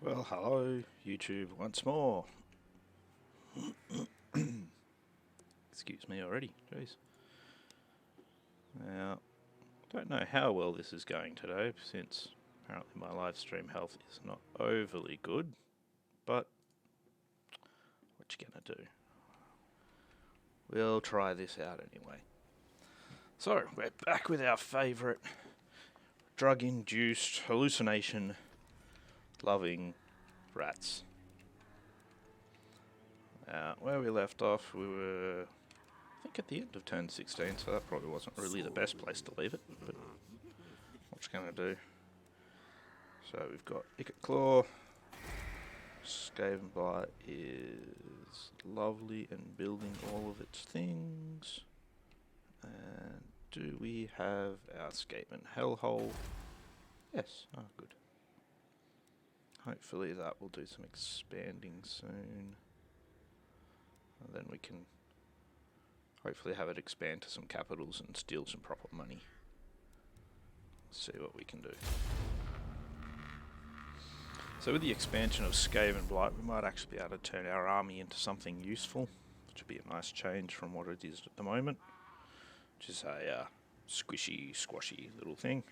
Well, hello, YouTube, once more. Excuse me already, jeez. Now, don't know how well this is going today, since apparently my live stream health is not overly good, but what you gonna do? We'll try this out anyway. So, we're back with our favourite drug-induced, hallucination-loving rats. Where we left off, we were, I think, at the end of turn 16, so that probably wasn't really the best place to leave it, but what you gonna do? So we've got Ikit Claw. Skaven Blight is lovely and building all of its things. And do we have our Skaven Hellhole? Yes, oh good. Hopefully that will do some expanding soon. And then we can hopefully have it expand to some capitals and steal some proper money. See what we can do. So with the expansion of Skaven Blight, we might actually be able to turn our army into something useful, which would be a nice change from what it is at the moment, which is a squishy, squashy little thing.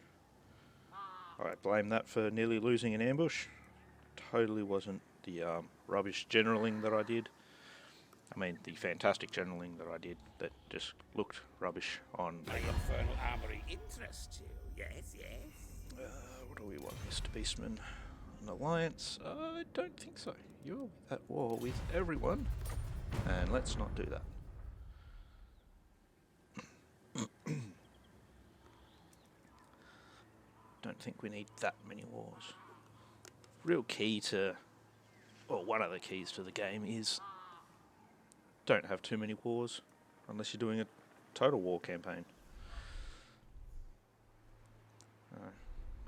I blame that for nearly losing an ambush. Totally wasn't the rubbish generaling that I did. I mean, the fantastic generaling that I did that just looked rubbish on My infernal armory interests you, yes, yes. what do we want, Mr. Beastman? An alliance? I don't think so. You're at war with everyone, and let's not do that. Don't think we need that many wars. Real key to, or one of the keys to the game is don't have too many wars unless you're doing a total war campaign.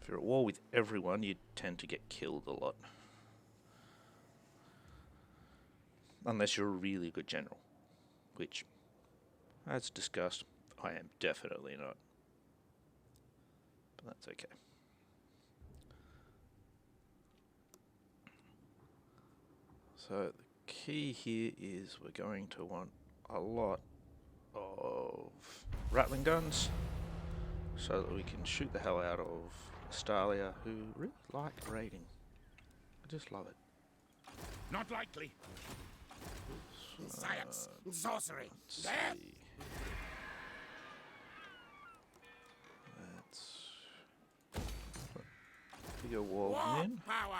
If you're at war with everyone, you tend to get killed a lot. Unless you're a really good general, which, as discussed, I am definitely not. But that's okay. So the key here is we're going to want a lot of Rattling guns so that we can shoot the hell out of Australia, who really like raiding. I just love it. Not likely. Science, sorcery, Let's death. see. Let's put bigger wall War in. power.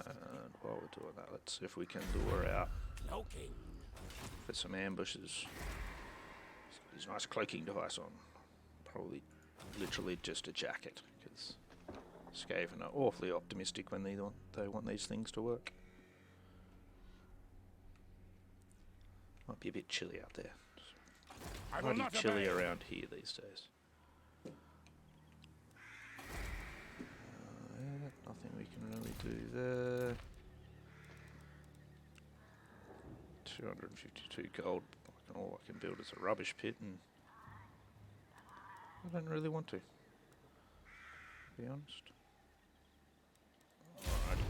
And while we're doing that, let's see if we can lure out Cloaking. for some ambushes. He's got his nice cloaking device on. Probably literally just a jacket, because Skaven are awfully optimistic when they want these things to work. Might be a bit chilly out there. I will Bloody not chilly obey. around here these days. Yeah, nothing we can really do there. 252 gold. All I can build is a rubbish pit, and I don't really want to be honest. Alrighty.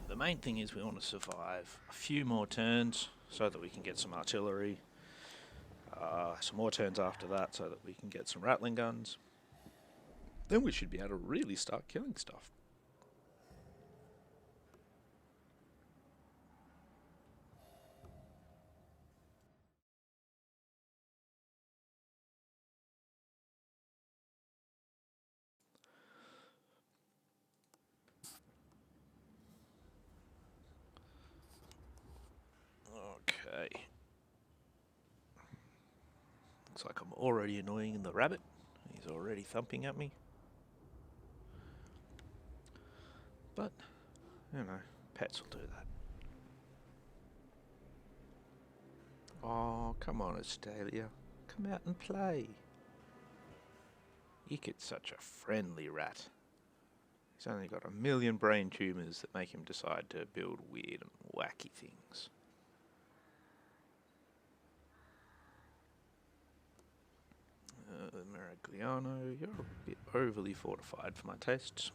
The main thing is we want to survive a few more turns so that we can get some artillery. Some more turns after that so that we can get some Rattling guns. Then we should be able to really start killing stuff. Okay. Looks like I'm already annoying the rabbit. He's already thumping at me. But, you know, pets will do that. Oh, come on, Australia. Come out and play. Ikit's such a friendly rat. He's only got a million brain tumours that make him decide to build weird and wacky things. Maragliano, you're a bit overly fortified for my tastes.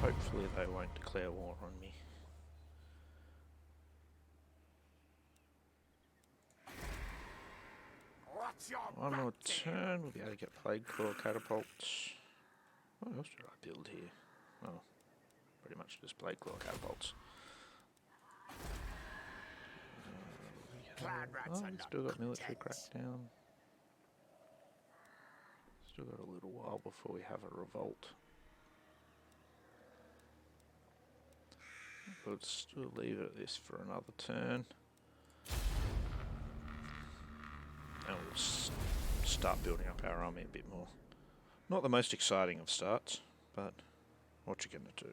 Hopefully they won't declare war on me. What's your One more back to? turn, we'll be able to get Plague Claw catapults. What else did I build here? Oh, pretty much just Plague Claw catapults. Clan rats are We've not still got military contents. crackdown. Still got a little while before we have a revolt. We'll still leave it at this for another turn. And we'll start building up our army a bit more. Not the most exciting of starts, but what you gonna do?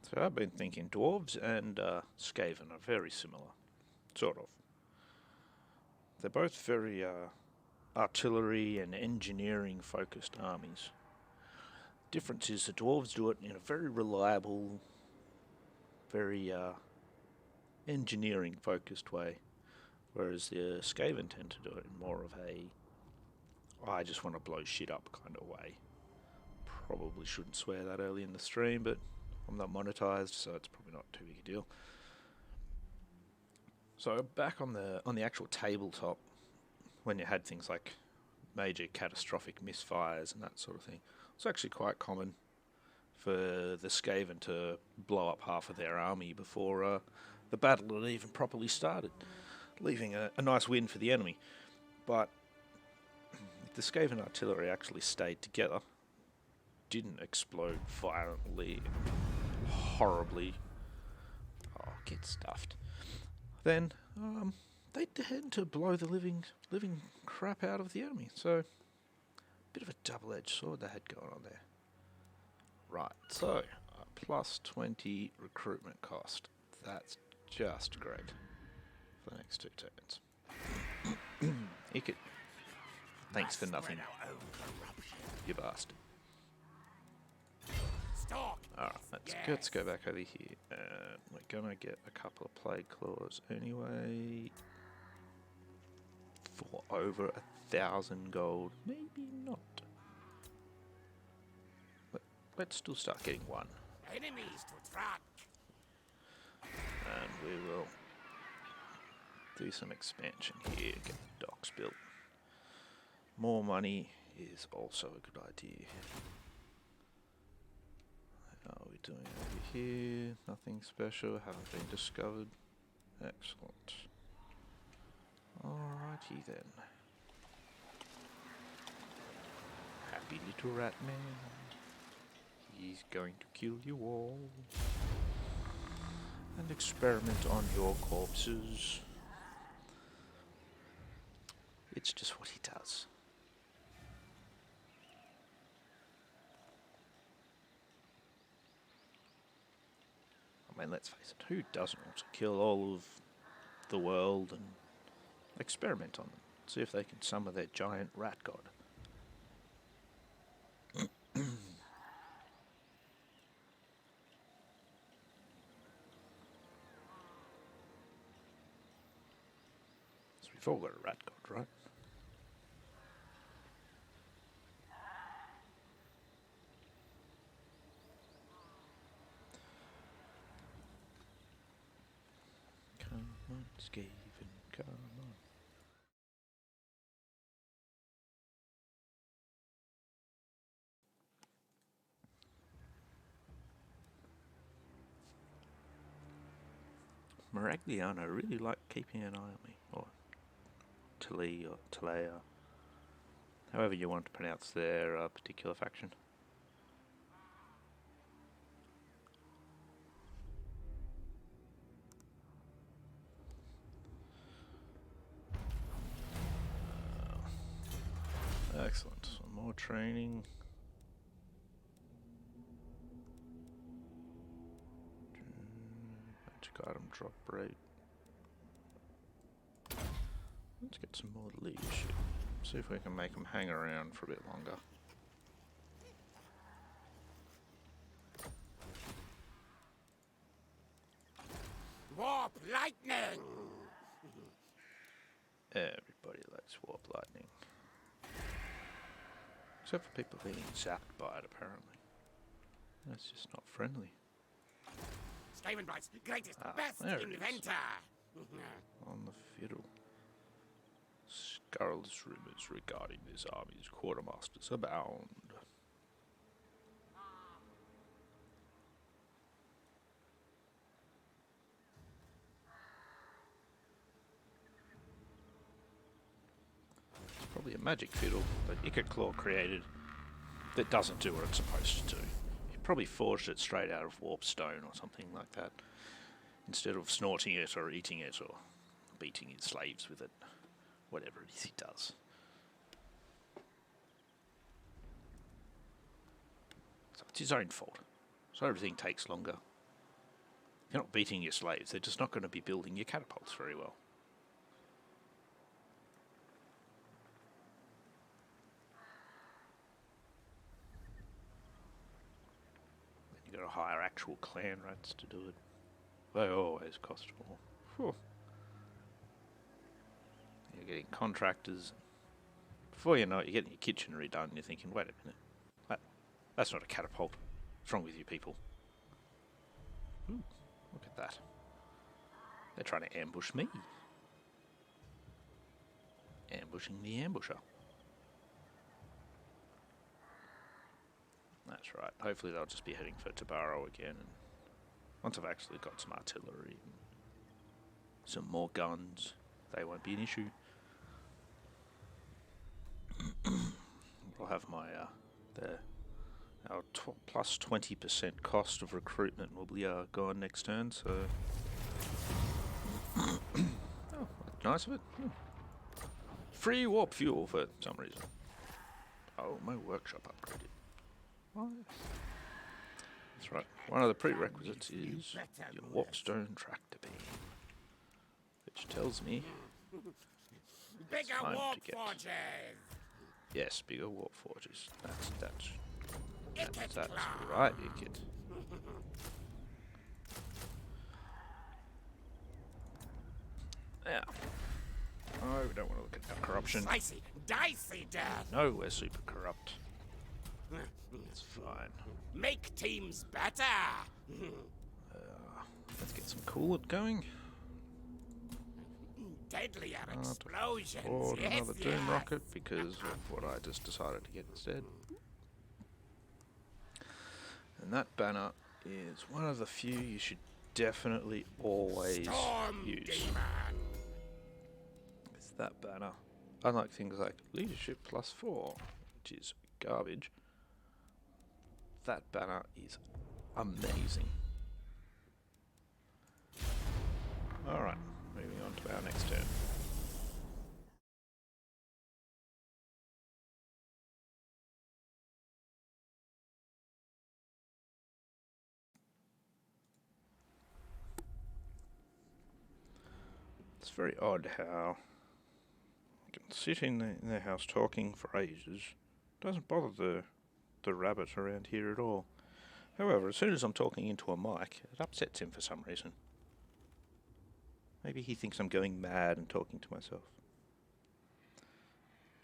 So I've been thinking dwarves and Skaven are very similar, sort of. They're both very artillery and engineering focused armies. Difference is the dwarves do it in a very reliable, very engineering focused way, whereas the Skaven tend to do it in more of a I just want to blow shit up kind of way. Probably shouldn't swear that early in the stream, but I'm not monetized, so it's probably not too big a deal. So back on the actual tabletop, when you had things like major catastrophic misfires and that sort of thing, it's actually quite common for the Skaven to blow up half of their army before the battle had even properly started, leaving a nice win for the enemy. But if the Skaven artillery actually stayed together, didn't explode violently, horribly, get stuffed, then they tend to blow the living crap out of the enemy. So, bit of a double-edged sword they had going on there. Right, so plus 20 recruitment cost. That's just great for the next 2 turns. Ikit, thanks for nothing, Spread our own corruption. you bastard. Stalk. Alright, let's go back over here. We're gonna get a couple of Plague Claws anyway. For over 1,000 gold. Maybe not. But let's still start getting one. Enemies to track. And we will do some expansion here, get the docks built. More money is also a good idea. How are we doing over here? Nothing special, haven't been discovered. Excellent. Alrighty then. Happy little rat man. He's going to kill you all. And experiment on your corpses. It's just what he does. I mean, let's face it, who doesn't want to kill all of the world and experiment on them? See if they can summon their giant rat god. So we've all got a rat god, right? Come on, Skaven, come on. Maragliano really like keeping an eye on me, or Tali or Talea, however you want to pronounce their particular faction. Excellent. Some more training. Magic item drop rate. Let's get some more leadership. See if we can make them hang around for a bit longer. Warp lightning! Everybody likes warp lightning. Except for people being zapped by it, apparently. That's just not friendly. Skavenbright's greatest, best there it is. inventor! On the fiddle. Scurrilous rumours regarding this army's quartermasters abound. It's probably a magic fiddle that Ikit created that doesn't do what it's supposed to do. He probably forged it straight out of warp stone or something like that, instead of snorting it or eating it or beating his slaves with it. Whatever it is he does. So it's his own fault. So everything takes longer. If you're not beating your slaves, they're just not going to be building your catapults very well. Then you've got to hire actual clan rats to do it. They always cost more. Whew. You're getting contractors. Before you know it, you're getting your kitchen redone and you're thinking, wait a minute, that's not a catapult. What's wrong with you people? Ooh, look at that. They're trying to ambush me. Ambushing the ambusher. That's right. Hopefully they'll just be heading for Tabaro again. And once I've actually got some artillery and some more guns, they won't be an issue. We'll have my our plus 20% cost of recruitment will be gone next turn. So, oh, that's nice of it. Free warp fuel for some reason. Oh, my workshop upgraded. Oh, yes. That's right. One of the prerequisites is your warpstone tractor beam, which tells me Bigger warp forges! Yes, bigger warp forges. That's Ikit right, Ikit. Yeah. Oh, we don't want to look at corruption. Slicey, dicey death! No, we're super corrupt. It's fine. Make teams better! Let's get some coolant going. Deadlier explosions! Or Yes, another yes. doom rocket because of what I just decided to get instead. And that banner is one of the few you should definitely always Storm use. Demon! It's that banner. Unlike things like Leadership +4, which is garbage, that banner is amazing. Alright, moving on to our next turn. It's very odd how I can sit in their house talking for ages. Doesn't bother the rabbit around here at all. However, as soon as I'm talking into a mic, it upsets him for some reason. Maybe he thinks I'm going mad and talking to myself.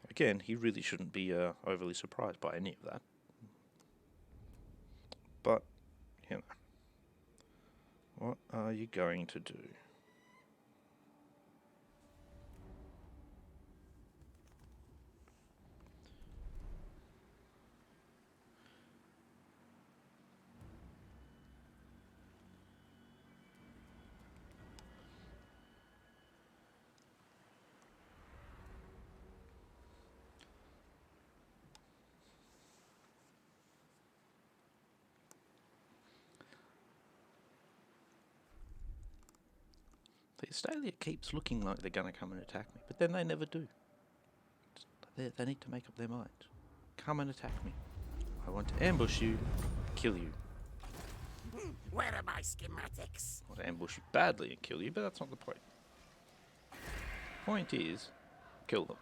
Again, he really shouldn't be overly surprised by any of that. But, you know, what are you going to do? The Australia keeps looking like they're going to come and attack me, but then they never do. They need to make up their minds. Come and attack me. I want to ambush you, kill you. Where are my schematics? I want to ambush you badly and kill you, but that's not the point. Point is, kill them.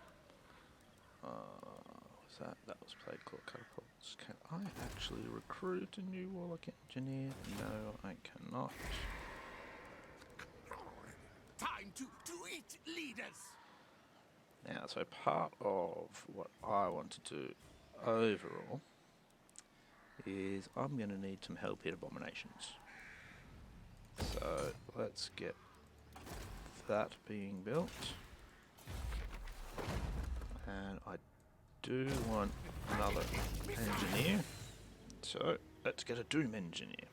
That was plague claw catapults. Can I actually recruit a new warlock engineer? No, I cannot. Time to eat, leaders. Now, so part of what I want to do overall is I'm going to need some help hit abominations. So let's get that being built. And I do want another engineer. So let's get a Doom engineer.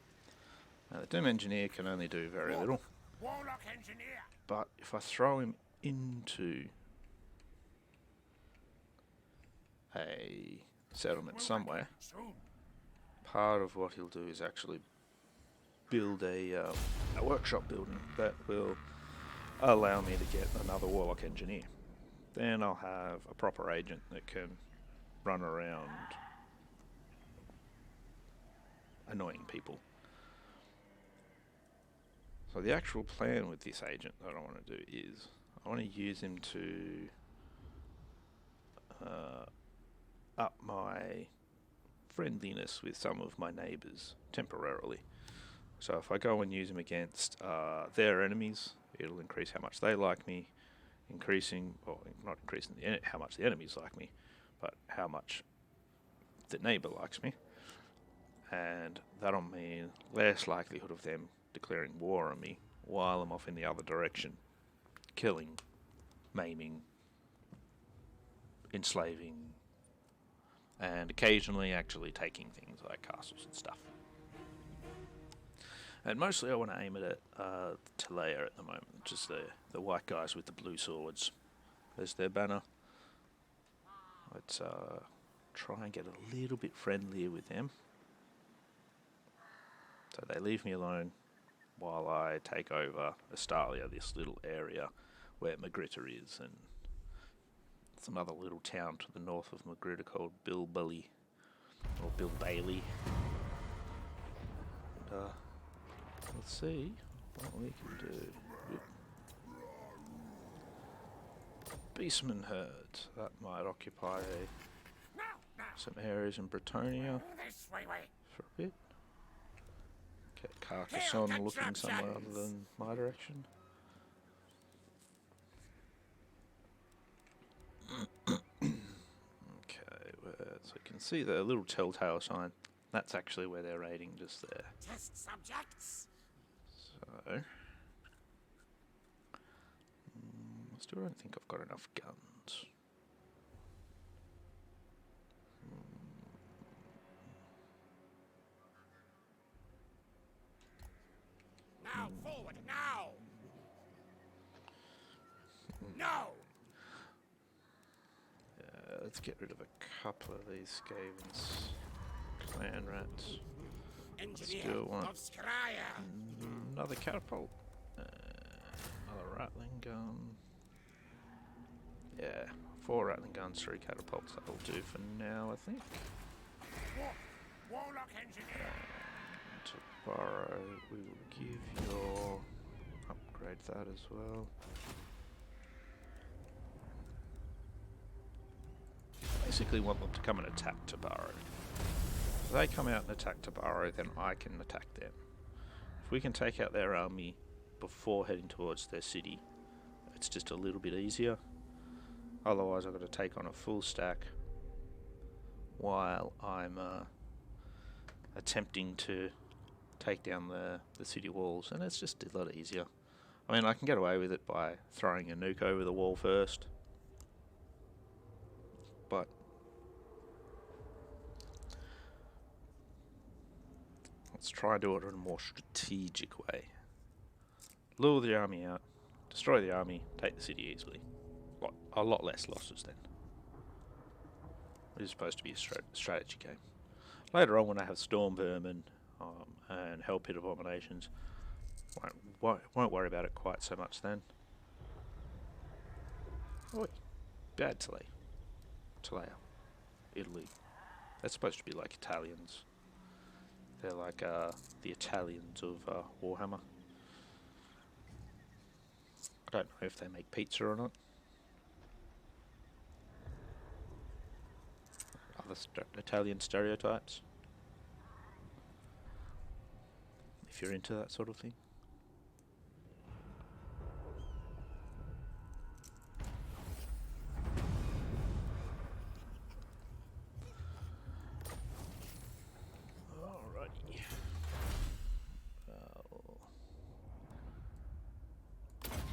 Now the Doom engineer can only do very little. Warlock engineer. But if I throw him into a settlement somewhere, part of what he'll do is actually build a workshop building that will allow me to get another warlock engineer. Then I'll have a proper agent that can run around annoying people. So the actual plan with this agent that I want to do is I want to use him to up my friendliness with some of my neighbours temporarily. So if I go and use him against their enemies, it'll increase how much they like me, not increasing how much the enemies like me, but how much the neighbour likes me. And that'll mean less likelihood of them declaring war on me while I'm off in the other direction, killing, maiming, enslaving, and occasionally actually taking things like castles and stuff. And mostly I want to aim it at Talea at the moment, just the white guys with the blue swords as their banner. Let's try and get a little bit friendlier with them. So they leave me alone while I take over Astalia, this little area where Magritta is, and it's another little town to the north of Magritta called Bilbully, or Bill Bailey. And, let's see what we can do. Beastman herds. That might occupy some areas in Bretonia for a bit. Get Carcassonne looking somewhere other than my direction. Okay, so you can see the little telltale sign. That's actually where they're raiding, just there. Test subjects. So, I still don't think I've got enough guns. Now, forward, now! No! Let's get rid of a couple of these Skaven's clan rats. Engineer Still want of Skryre. another catapult. Another rattling gun. Yeah, 4 rattling guns, 3 catapults. That'll do for now, I think. Warlock engineer. To borrow, we will give your... upgrade that as well. Basically want them to come and attack Tabaro. If they come out and attack Tabaro, then I can attack them. If we can take out their army before heading towards their city, it's just a little bit easier. Otherwise I've got to take on a full stack while I'm attempting to take down the city walls, and it's just a lot easier. I mean, I can get away with it by throwing a nuke over the wall first, but let's try and do it in a more strategic way. Lure the army out, destroy the army, take the city easily. A lot less losses then. It is supposed to be a strategy game. Later on, when I have Storm Vermin and Hell Pit Abominations, won't worry about it quite so much then. Oh, bad Talea. Italy. They're supposed to be like Italians. They're like the Italians of Warhammer. I don't know if they make pizza or not. the Italian stereotypes. If you're into that sort of thing. Alrighty.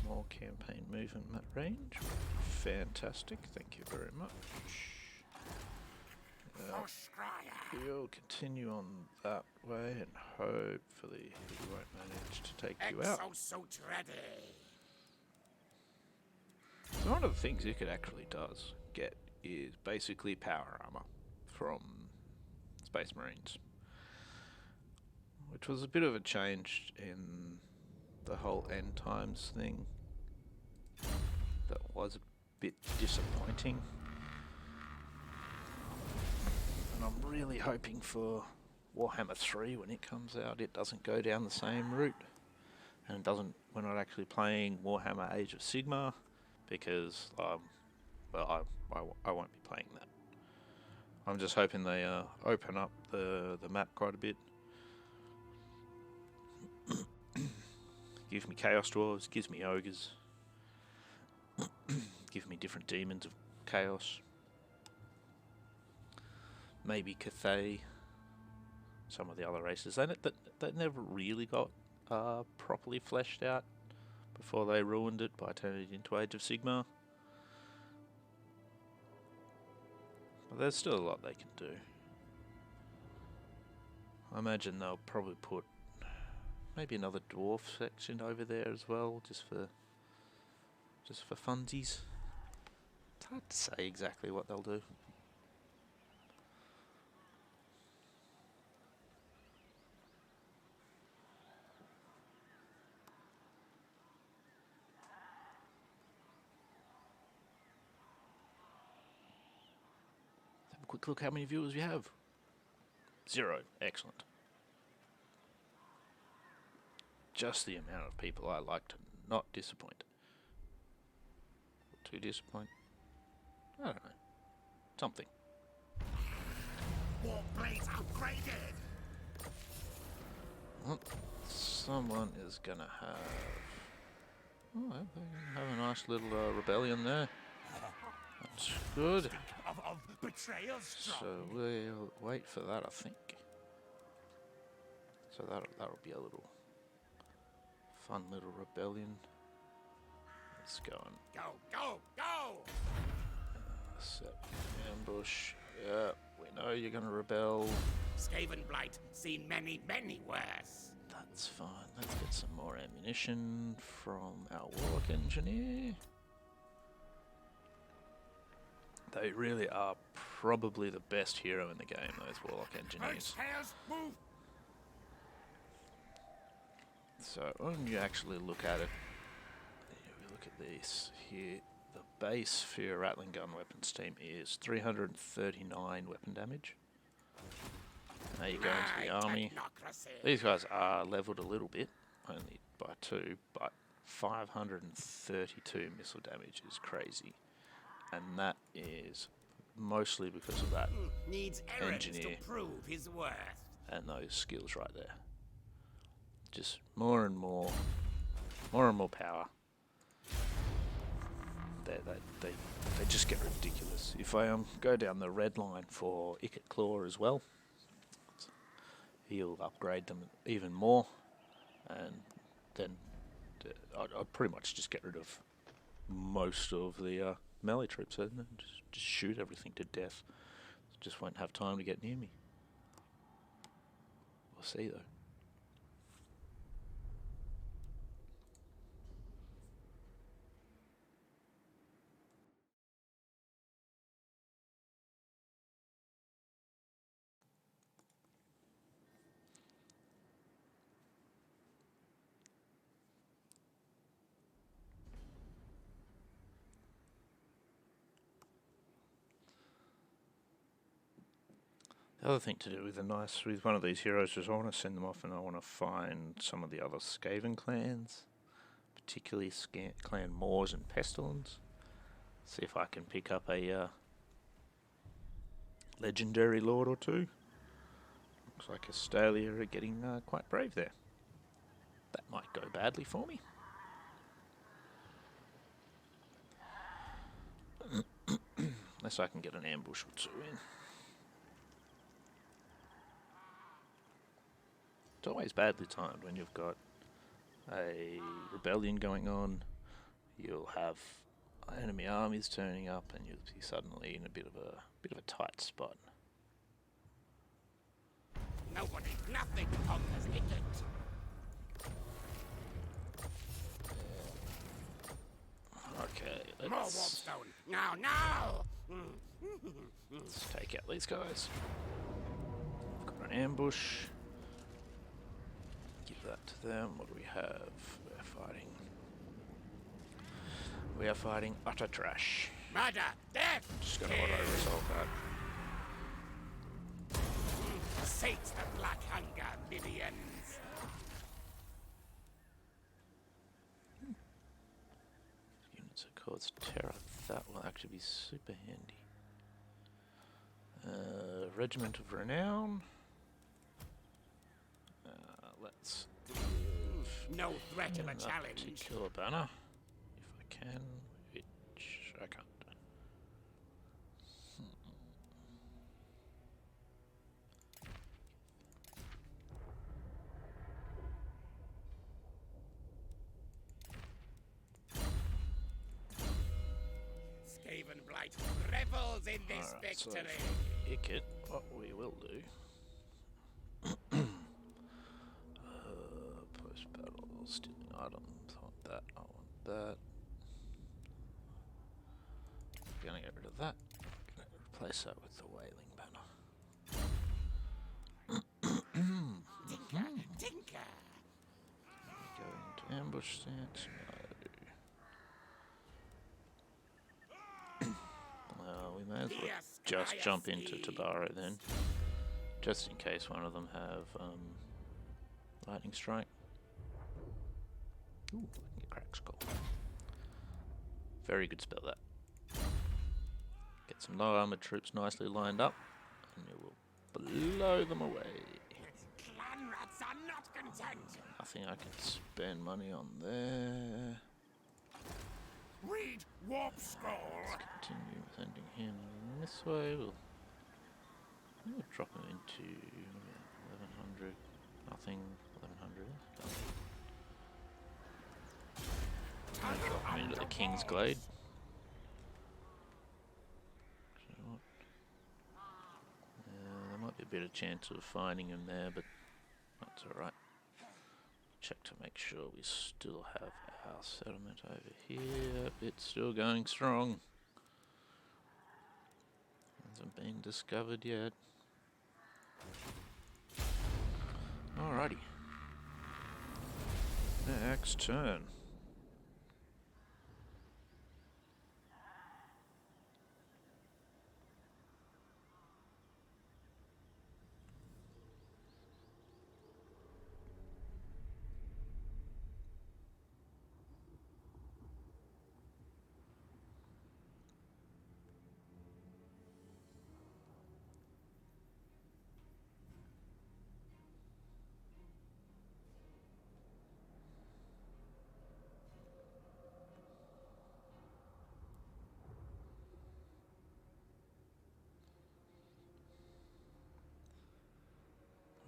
More campaign movement map range. Fantastic, thank you very much. We'll continue on that way and hopefully he won't manage to take you out. Exosuit ready. So one of the things Ikit actually does get is basically power armor from Space Marines, which was a bit of a change in the whole end times thing. That was a bit disappointing. And I'm really hoping for Warhammer 3 when it comes out, it doesn't go down the same route. And it doesn't, we're not actually playing Warhammer Age of Sigmar, because, well, I won't be playing that. I'm just hoping they open up the map quite a bit. Give me Chaos Dwarves, gives me Ogres. Give me different demons of chaos. Maybe Cathay. Some of the other races. They never really got properly fleshed out before they ruined it by turning it into Age of Sigmar. But there's still a lot they can do. I imagine they'll probably put maybe another dwarf section over there as well, just for funsies. It's hard to say exactly what they'll do. Have a quick look how many viewers we have. 0. Excellent. Just the amount of people I like to not disappoint. Too disappoint? I don't know. Something. War blades upgraded. Well, someone is gonna have... Oh, they're gonna have a nice little rebellion there. That's good. Of betrayal strong. So we'll wait for that, I think. So that'll be a little fun little rebellion. Let's go and Go! set ambush. Yeah, we know you're gonna rebel. Skaven blight, seen many worse. That's fine. Let's get some more ammunition from our Warlock Engineer. They really are probably the best hero in the game, those Warlock Engineers. Tails, move! So when you actually look at it, we look at this here, the base for your Rattling Gun weapons team is 339 weapon damage. Now you go into the army. These guys are leveled a little bit, only by 2, but 532 missile damage is crazy. And that is mostly because of that Needs errands engineer to prove his worth. and those skills right there. Just more and more power. They just get ridiculous. If I go down the red line for Ikit Claw as well, he'll upgrade them even more, and then I'd pretty much just get rid of most of the melee troops and just shoot everything to death. Just won't have time to get near me. We'll see though. The other thing to do with one of these heroes is I want to send them off and I want to find some of the other Skaven clans, particularly Clan Moors and Pestilence. See if I can pick up a legendary lord or two. Looks like Australia are getting quite brave there. That might go badly for me. Unless I can get an ambush or two in. It's always badly timed when you've got a rebellion going on. You'll have enemy armies turning up, and you'll be suddenly in a bit of a tight spot. Nobody, nothing conquers Ikit. Okay, More let's warpstone. Now, now! take out these guys. We've got an ambush. Give that to them. What do we have? We are fighting utter trash. Murder! Death! Just gonna auto-resolve that. Sate the black hunger, minions! Units that cause terror. That will actually be super handy. Regiment of Renown. Let's No threat of a that challenge. particular banner, if I can, which I can't. Skaven Blight revels in this Alright, so victory. for Ikit, what we will do. Post-battle, stealing items, I want that, I want that. Gonna get rid of that. Gonna replace that with the whaling banner. Tinker, tinker. Go into ambush stance. No. We may as well Yes, just Gaia's jump into speed. Tabara then. Just in case one of them have lightning strike. Ooh, I can get crack skull. Very good spell that. Get some low armored troops nicely lined up, and you will blow them away. Clan rats are not content. Nothing I can spend money on there. Read Warp Scroll. Continue sending him this way. We'll drop him into 1100. Nothing. 1100. Drop him into the King's Glade. There might be a bit of chance of finding him there, but that's alright. Check to make sure we still have our settlement over here. It's still going strong. Hasn't been discovered yet. Alrighty. Next turn.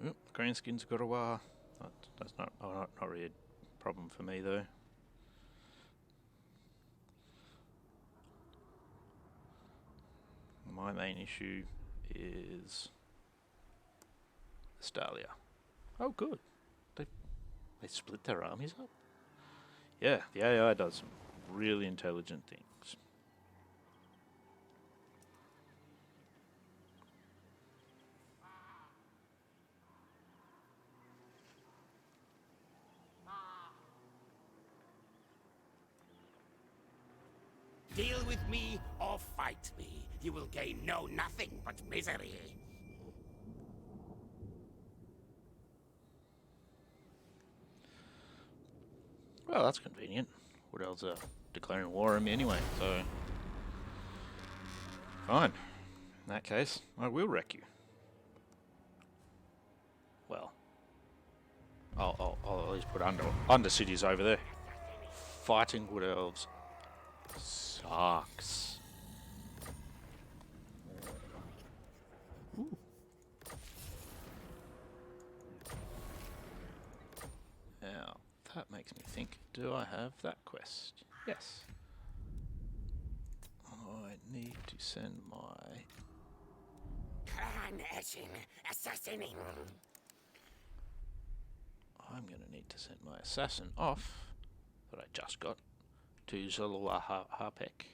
Yep, Greenskin's got a war. That's not really a problem for me though. My main issue is Australia. Oh, good. They split their armies up. Yeah, the AI does some really intelligent things. Deal with me or fight me. You will gain nothing but misery. Well, that's convenient. What else? Declaring war on me anyway, so fine. In that case, I will wreck you. Well, I'll at least put under cities over there. Fighting wood elves sucks. Ooh. Now, that makes me think, do I have that quest? Yes. I need to send my... assassinating. I'm going to need to send my assassin off, that I just got, to Zalawa Harpek.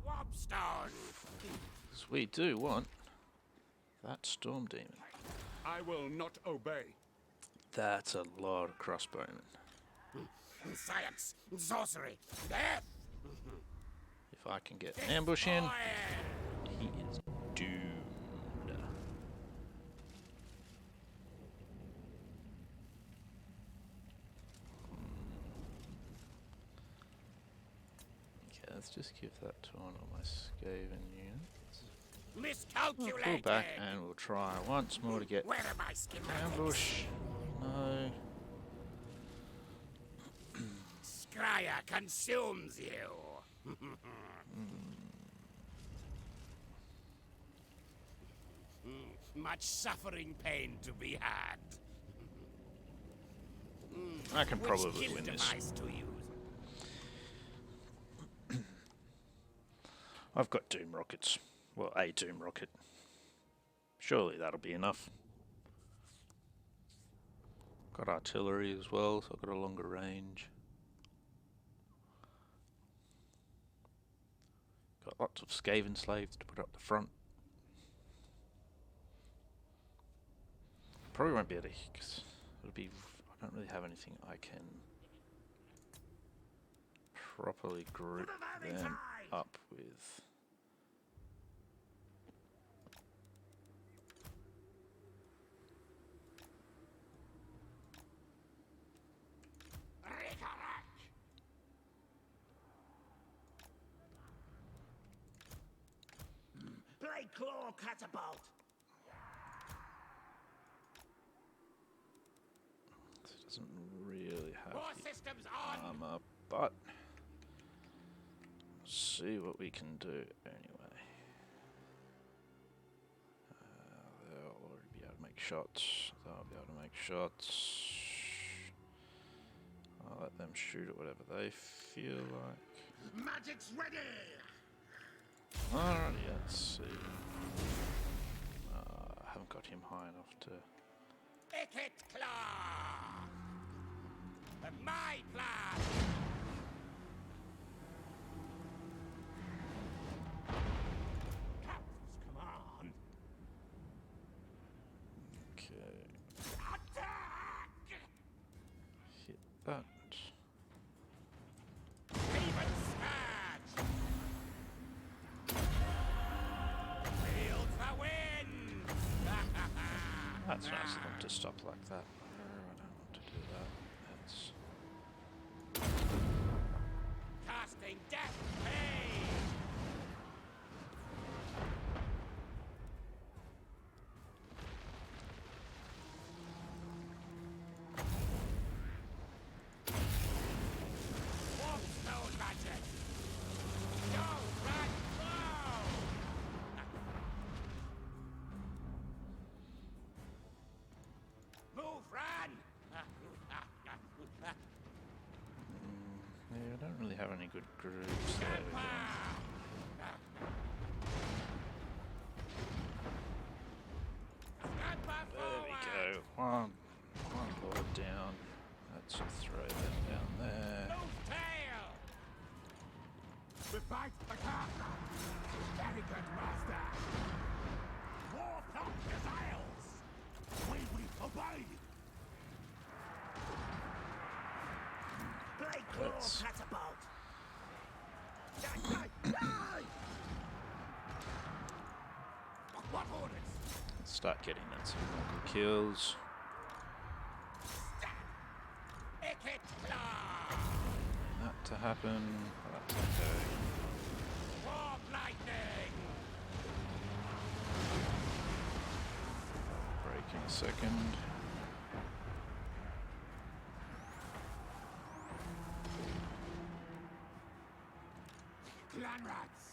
Wobstone. Because we do want that storm demon. I will not obey. That's a lot of crossbowmen. Science, sorcery, death. If I can get an ambush in, he is doomed. Okay, let's just give that to one of my Skaven units. We'll Miscalculated. pull back and we'll try once more to get Where are my schematics? ambush. No. Scryer consumes you. Much suffering pain to be had. I can Which probably kill win this. device to use? I've got Doom rockets. Well, a Doom rocket. Surely that'll be enough. Got artillery as well, so I've got a longer range. Got lots of Skaven slaves to put up the front. Probably won't be able to, because it'll be. I don't really have anything I can properly group them up with. Play claw catapult. It doesn't really have More the systems on. armor, but see what we can do anyway. They'll already be able to make shots. They'll be able to make shots. I'll let them shoot at whatever they feel like. Magic's ready. Alrighty, let's see. I haven't got him high enough to... Ikit claw. My plan. Come on. Okay, Attack. hit that. Even scratch. Feel the wind. That's nice of them to stop like that. I don't want to do that. That's... Casting death pain. Warpstone magic. Go, run, go. Move, run. Yeah, I don't really have any good groups there. There we go. One lord down. Let's throw them down there. Move tail. Fight attack. Very good, master. War from Isles. We will obey. Play claw Let's- catapult. What orders? Let's start getting that some more good kills. Ikit claw. That to happen. That's okay. Warp second. Clan rats!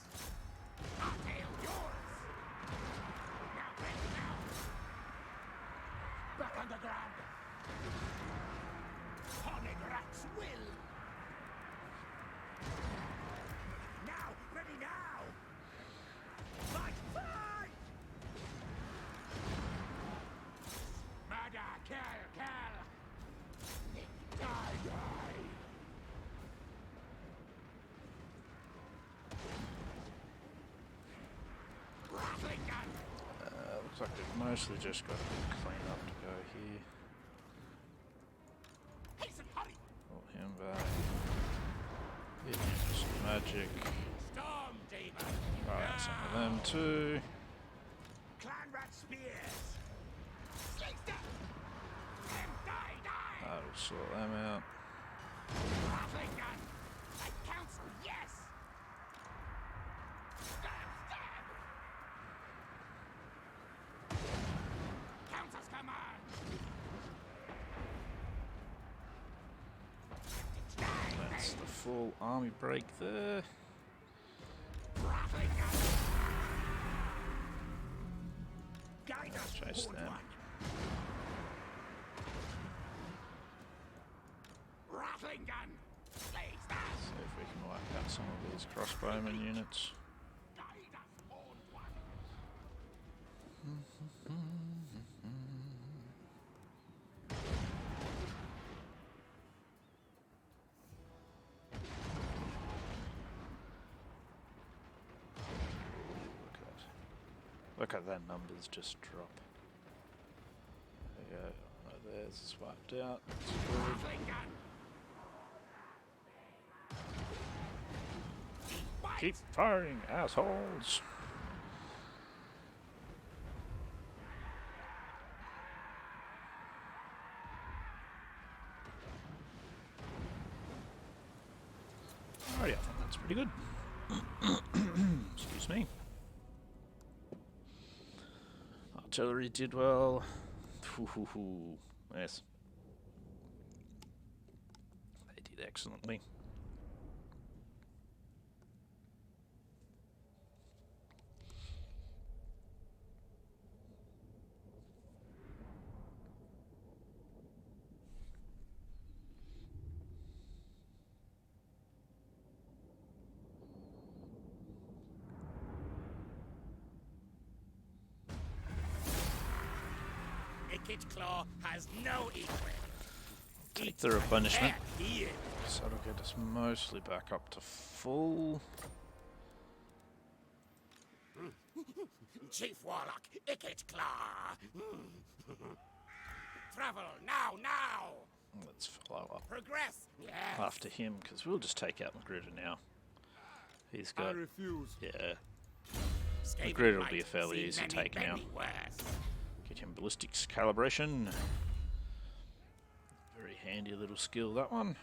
Our tail yours! Now, now! Back underground! Horned rats will! Now! Ready now! Fight! Fight! Murder! Kill! Kill! Die! Die! Rattling gun! Looks like we've mostly just got a bit of clean up to go here. Hasten! Hurry! Pull him back. Hit him for some magic. Storm demon! Right, some of them too. Clan rat spears! Slice them! Them die! Die! That'll sort them out. Rattling gun! That counts! Yes! Stab! Stab! Counts as command! That's the full army break there. Rattling gun! Guide us, Chase Horde them. One. Rattling gun! Slays that! See if we can wipe out some of these crossbowman units. Guide us, Horde One. Look at that numbers just drop. There you go. Oh, there's it's wiped out. That's good. Rattling gun! Bite! Keep firing, assholes! Alrighty, I think that's pretty good. Excuse me. Artillery did well. Yes. They did excellently. Ikit Claw has no equal. Take the replenishment. There he is. So it'll get us mostly back up to full. Chief Warlock, Ikit Claw. Travel now, now. Let's follow up Progress. Yes. after him because we'll just take out Magruder now. He's I got, refuse. yeah, Skaven Magruder will might be a fairly see easy many, take now. many worse. Get him ballistics calibration. Very handy little skill, that one.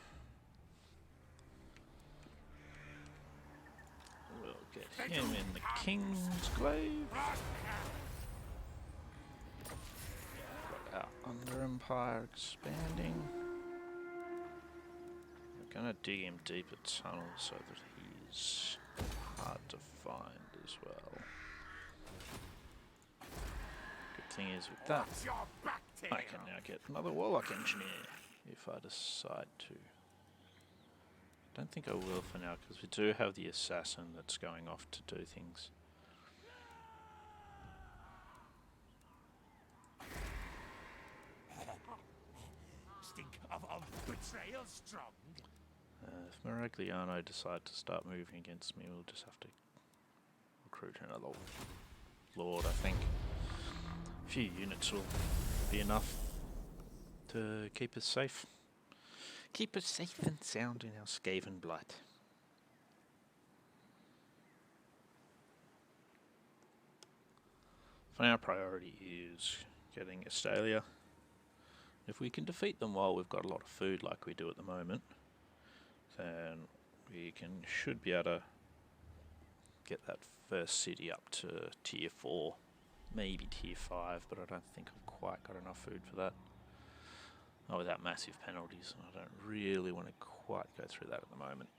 We'll get him in the King's Glaive. Got our Under Empire expanding. We're gonna dig him deeper tunnels so that he's hard to find as well. Good thing is with that, What's your back tail? I can now get another Warlock Engineer if I decide to. Don't think I will for now because we do have the Assassin that's going off to do things. Stink of betrayal strong. If Miragliano decide to start moving against me, we'll just have to recruit another Lord, I think. A few units will be enough to keep us safe. Keep us safe and sound in our Skaven blight. For now, priority is getting Australia. If we can defeat them while we've got a lot of food like we do at the moment, then we should be able to get that first city up to tier 4 maybe tier 5, but I don't think I've quite got enough food for that. Not without massive penalties. I don't really want to quite go through that at the moment.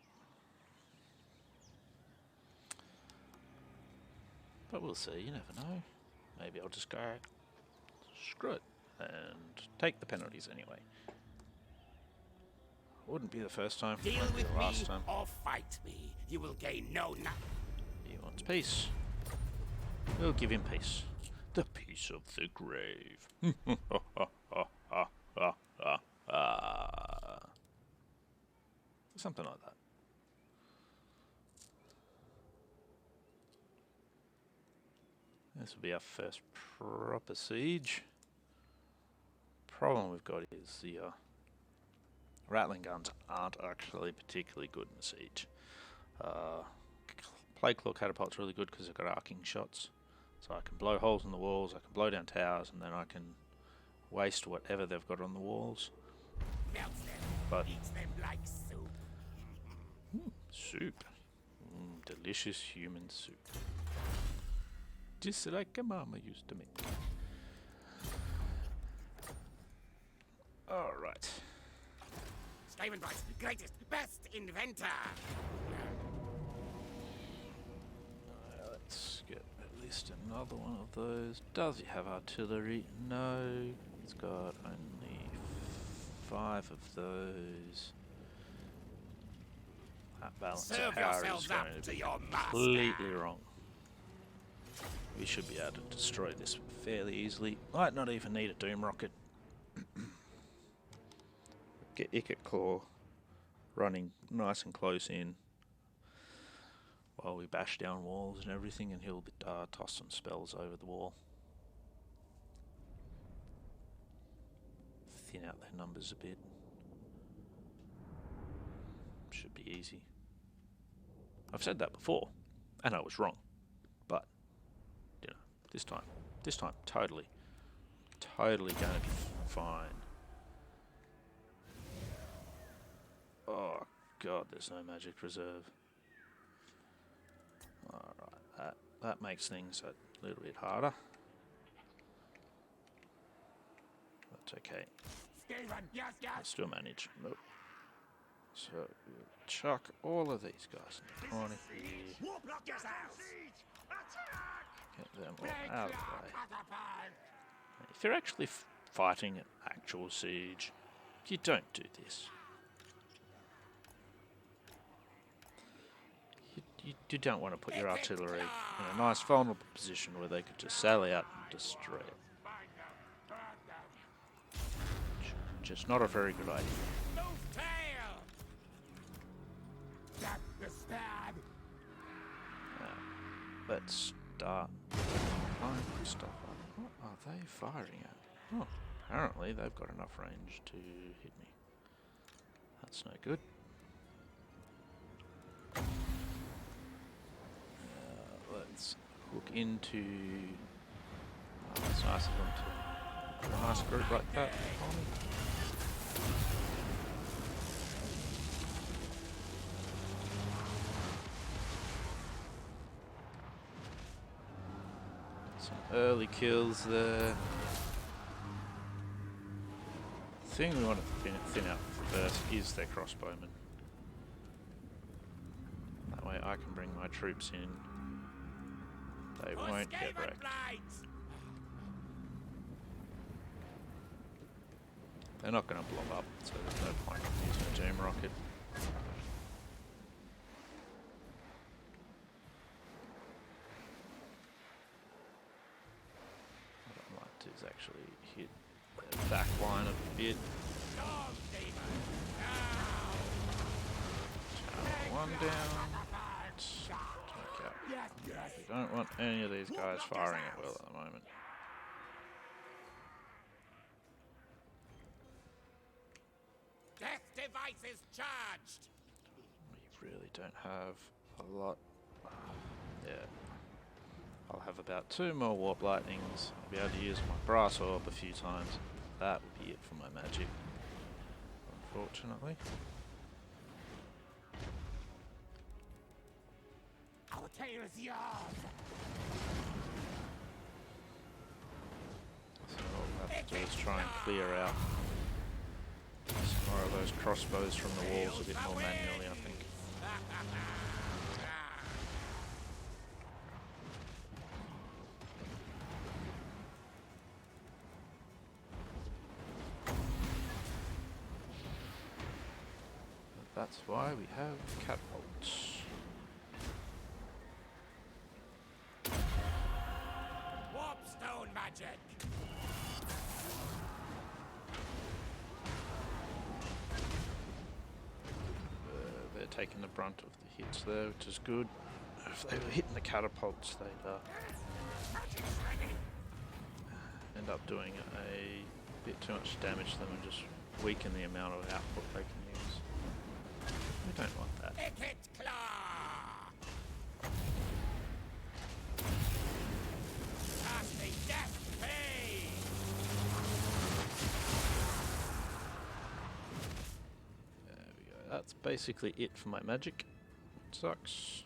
But we'll see, you never know. Maybe I'll just go, screw it, and take the penalties anyway. Wouldn't be the first time, Deal wouldn't be with the last me time. or fight me. You will gain no nothing. He wants peace. We'll give him peace. The peace of the grave. Something like that. This will be our first proper siege. Problem we've got is the rattling guns aren't actually particularly good in the siege. Plague Claw Catapult's really good because they've got arcing shots. So I can blow holes in the walls, I can blow down towers, and then I can waste whatever they've got on the walls. Melt them, But eat them like soup. soup. Delicious human soup. Just like a mama used to make. Alright. Skaven Bright, greatest, best inventor. Let's get at least another one of those. Does he have artillery? No. He's got only 5 of those. That balance of Serve power is yourselves going up to to be your master. completely wrong. We should be able to destroy this fairly easily. Might not even need a Doom Rocket. Get Ikit Claw running nice and close in while we bash down walls and everything, and he'll toss some spells over the wall. Thin out their numbers a bit. Should be easy. I've said that before, and I was wrong. But, you know, this time, totally going to be fine. Oh god, there's no magic reserve. Alright, that makes things a little bit harder. That's okay. Skaven, yes, I yes. still manage. Nope. So, we'll chuck all of these guys in the corner here. Warlock yourselves. Get them all out of the way. If you're actually fighting an actual siege, you don't do this. You don't want to put your artillery in a nice vulnerable position where they could just sally out and destroy it. Just not a very good idea. Move tail. That the stab. Let's start firing stuff up. What are they firing at? Oh, apparently they've got enough range to hit me. That's no good. Let's hook into. Oh, it's nice of them to have a nice group like that. Some early kills there. The thing we want to thin out first is their crossbowmen. That way I can bring my troops in. They won't get wrecked. They're not going to blow up, so there's no point in using a Doom Rocket. What I might do is actually hit the back line a bit. Channel 1 down. Take out. We don't want any of these guys firing at will at the moment. Death device is charged. We really don't have a lot. Yeah. I'll have about 2 more Warp Lightnings. I'll be able to use my Brass Orb a few times. That would be it for my magic, unfortunately. Our tale is yours. do is try and clear out some more of those crossbows from the walls a bit more manually, I think. That's why we have catapults. Warpstone magic. They're taking the brunt of the hits there, which is good. If they were hitting the catapults, they'd end up doing a bit too much damage to them and just weaken the amount of output they can use. We don't want that. Ikit claw. Casting death pain. There we go. That's basically it for my magic. Sucks.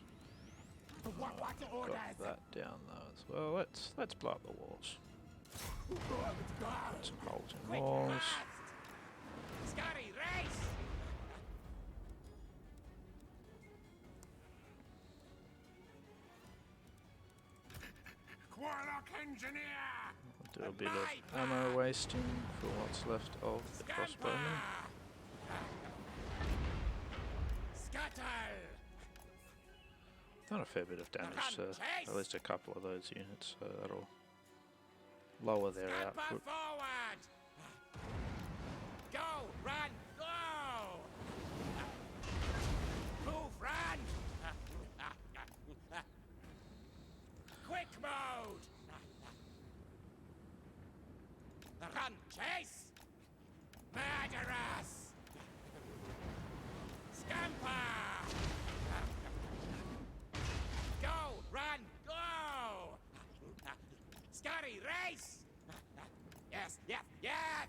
What orders? Got that down though as well. Let's blow up the walls. Put some holes in Quick, walls. fast. Scotty, race. Warlock engineer! Do a bit of ammo wasting for what's left of the crossbowmen. Scuttle. Done a fair bit of damage to at least a couple of those units, so that'll lower their Scamper output. forward. Go, run, go. Move, run. Quick mode. Run, chase. Murderous. Scamper. Go, run, go. Scotty, race. Yes, yes, yes.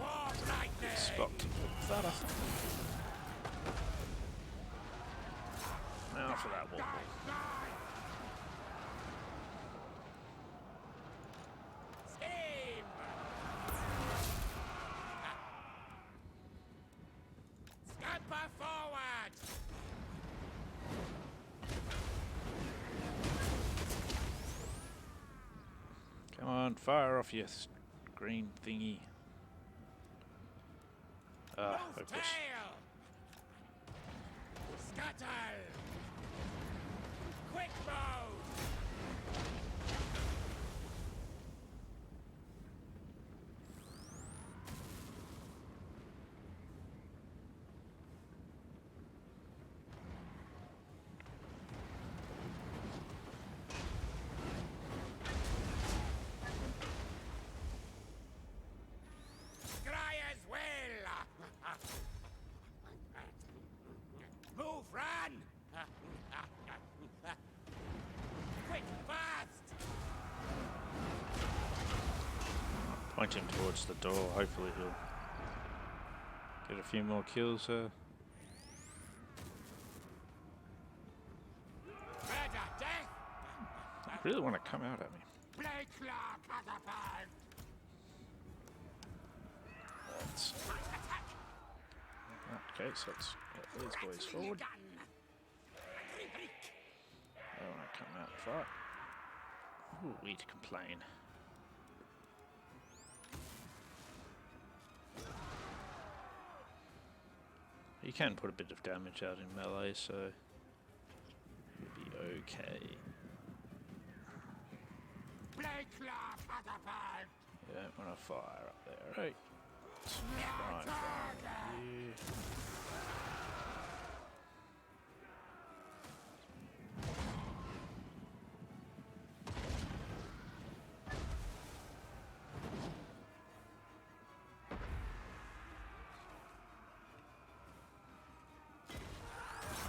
War lightning. Spot to put that up. Now for that wall. Steam. Scamper forward. Come on, fire off your green thingy. Ah, Move focus. tail. Scuttle. Quick mode. Scryer's will. Move, run. Quick, fast. Point him towards the door. Hopefully he'll get a few more kills. Murder, death. I really want to come out at me. Blade claw catapult! Let's, in that case, let's get these boys forward. They want to come out and fight. Who are we to complain? You can put a bit of damage out in melee, so you'll be okay. Blade claw catapult! You don't want to fire up there, right? Let's try and fire up here.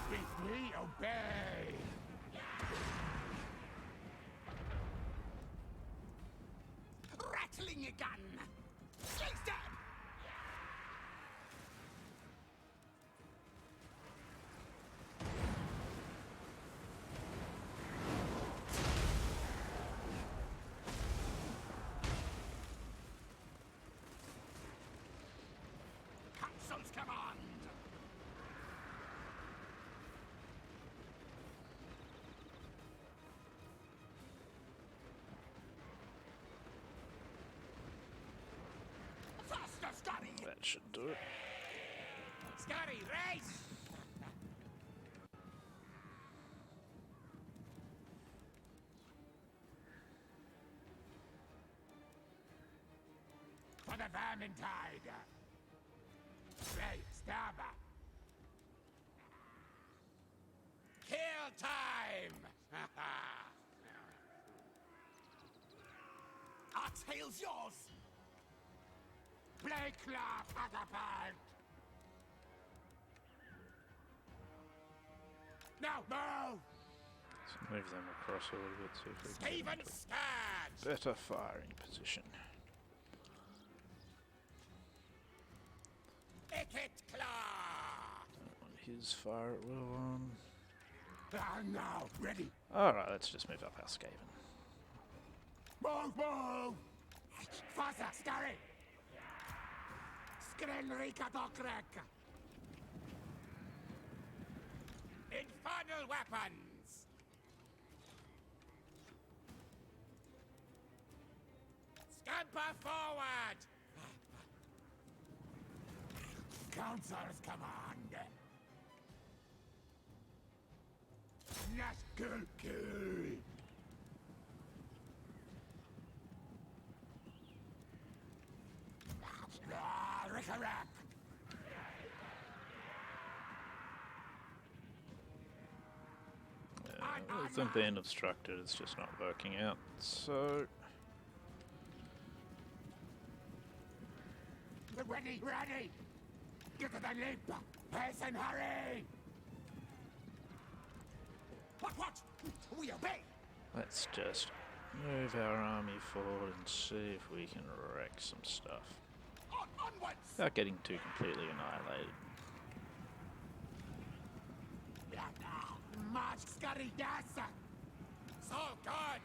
Bid me obey! Rattling a gun. Slice them. should do it. Scotty, race! For the Vermintide! Right, Starbuck! Kill time! Our tail's yours! Blade claw, catapult! Now move! Let's move them across a little bit, see if we can get Even into scared! a better firing position. Ikit claw! Don't want his fire at will on. Now, ready! Alright, let's just move up our Skaven. Move! Faster, Scary! Skrenrika Dokrek! Infernal weapons! Scamper forward! Council's command! Kill! Rick-a-rack! With them being obstructed, it's just not working out. So, Ready! Get to the leap! Hasten, hurry! What? We obey! let's just move our army forward and see if we can wreck some stuff. Onwards! Without getting too completely annihilated. March, Scary, yes! So good!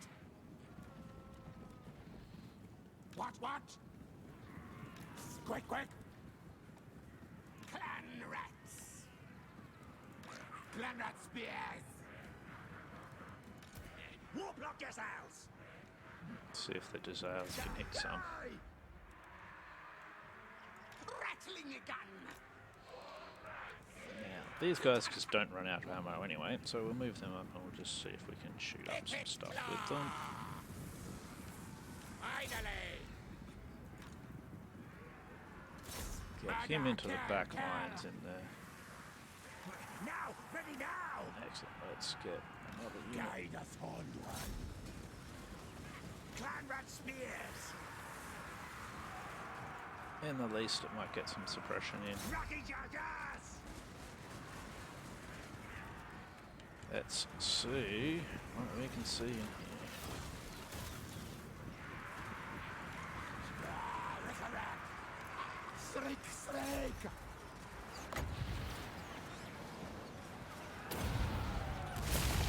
What? Quick! Clan rats! Clan rat spears! Warlock yourselves! See if the Desires can hit some. Rattling a gun! Now, these guys just don't run out of ammo anyway, so we'll move them up and we'll just see if we can shoot up some stuff with them. Finally! Get him into the back lines in there. Now! Ready now! Excellent, let's get another unit. Guide us onward! Clan rat spears! In the least, it might get some suppression in. Rocky Chargers! Let's see what we can see in here. Shriek!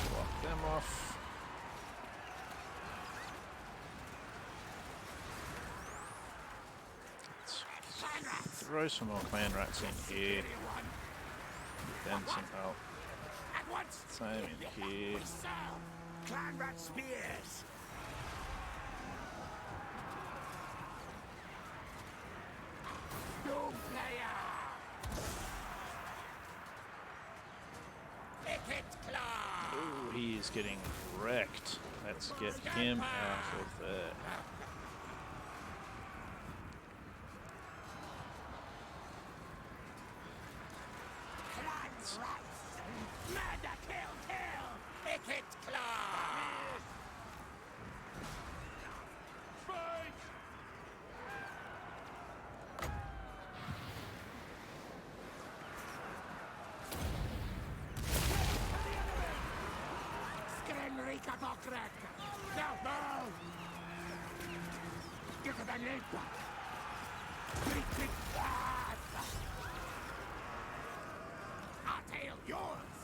Block them off. Let's throw some more clan rats in here. Give them some help. At once! Same in here. So, Clan rat spears! Doom player! Ikit claw! Ooh, he is getting wrecked. Let's get him out of there. Clan rats! Murder, kill! Ikit claw! Fight! Skrenrika Dokrek! Now move! Get to the leap! Click! Our tail yours!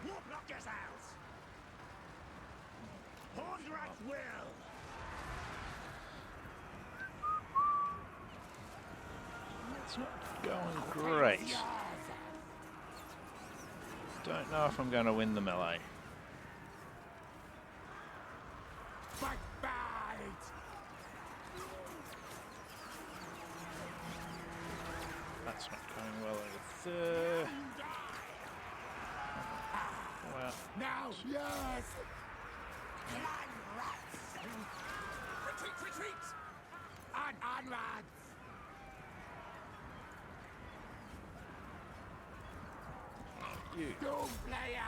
Warlock yourselves! Horned rat will! It's not going great. Don't know if I'm going to win the melee. Fight back! the... Well, Now, yes! Clan rats! Retreat, retreat! On, lads! you Doom player!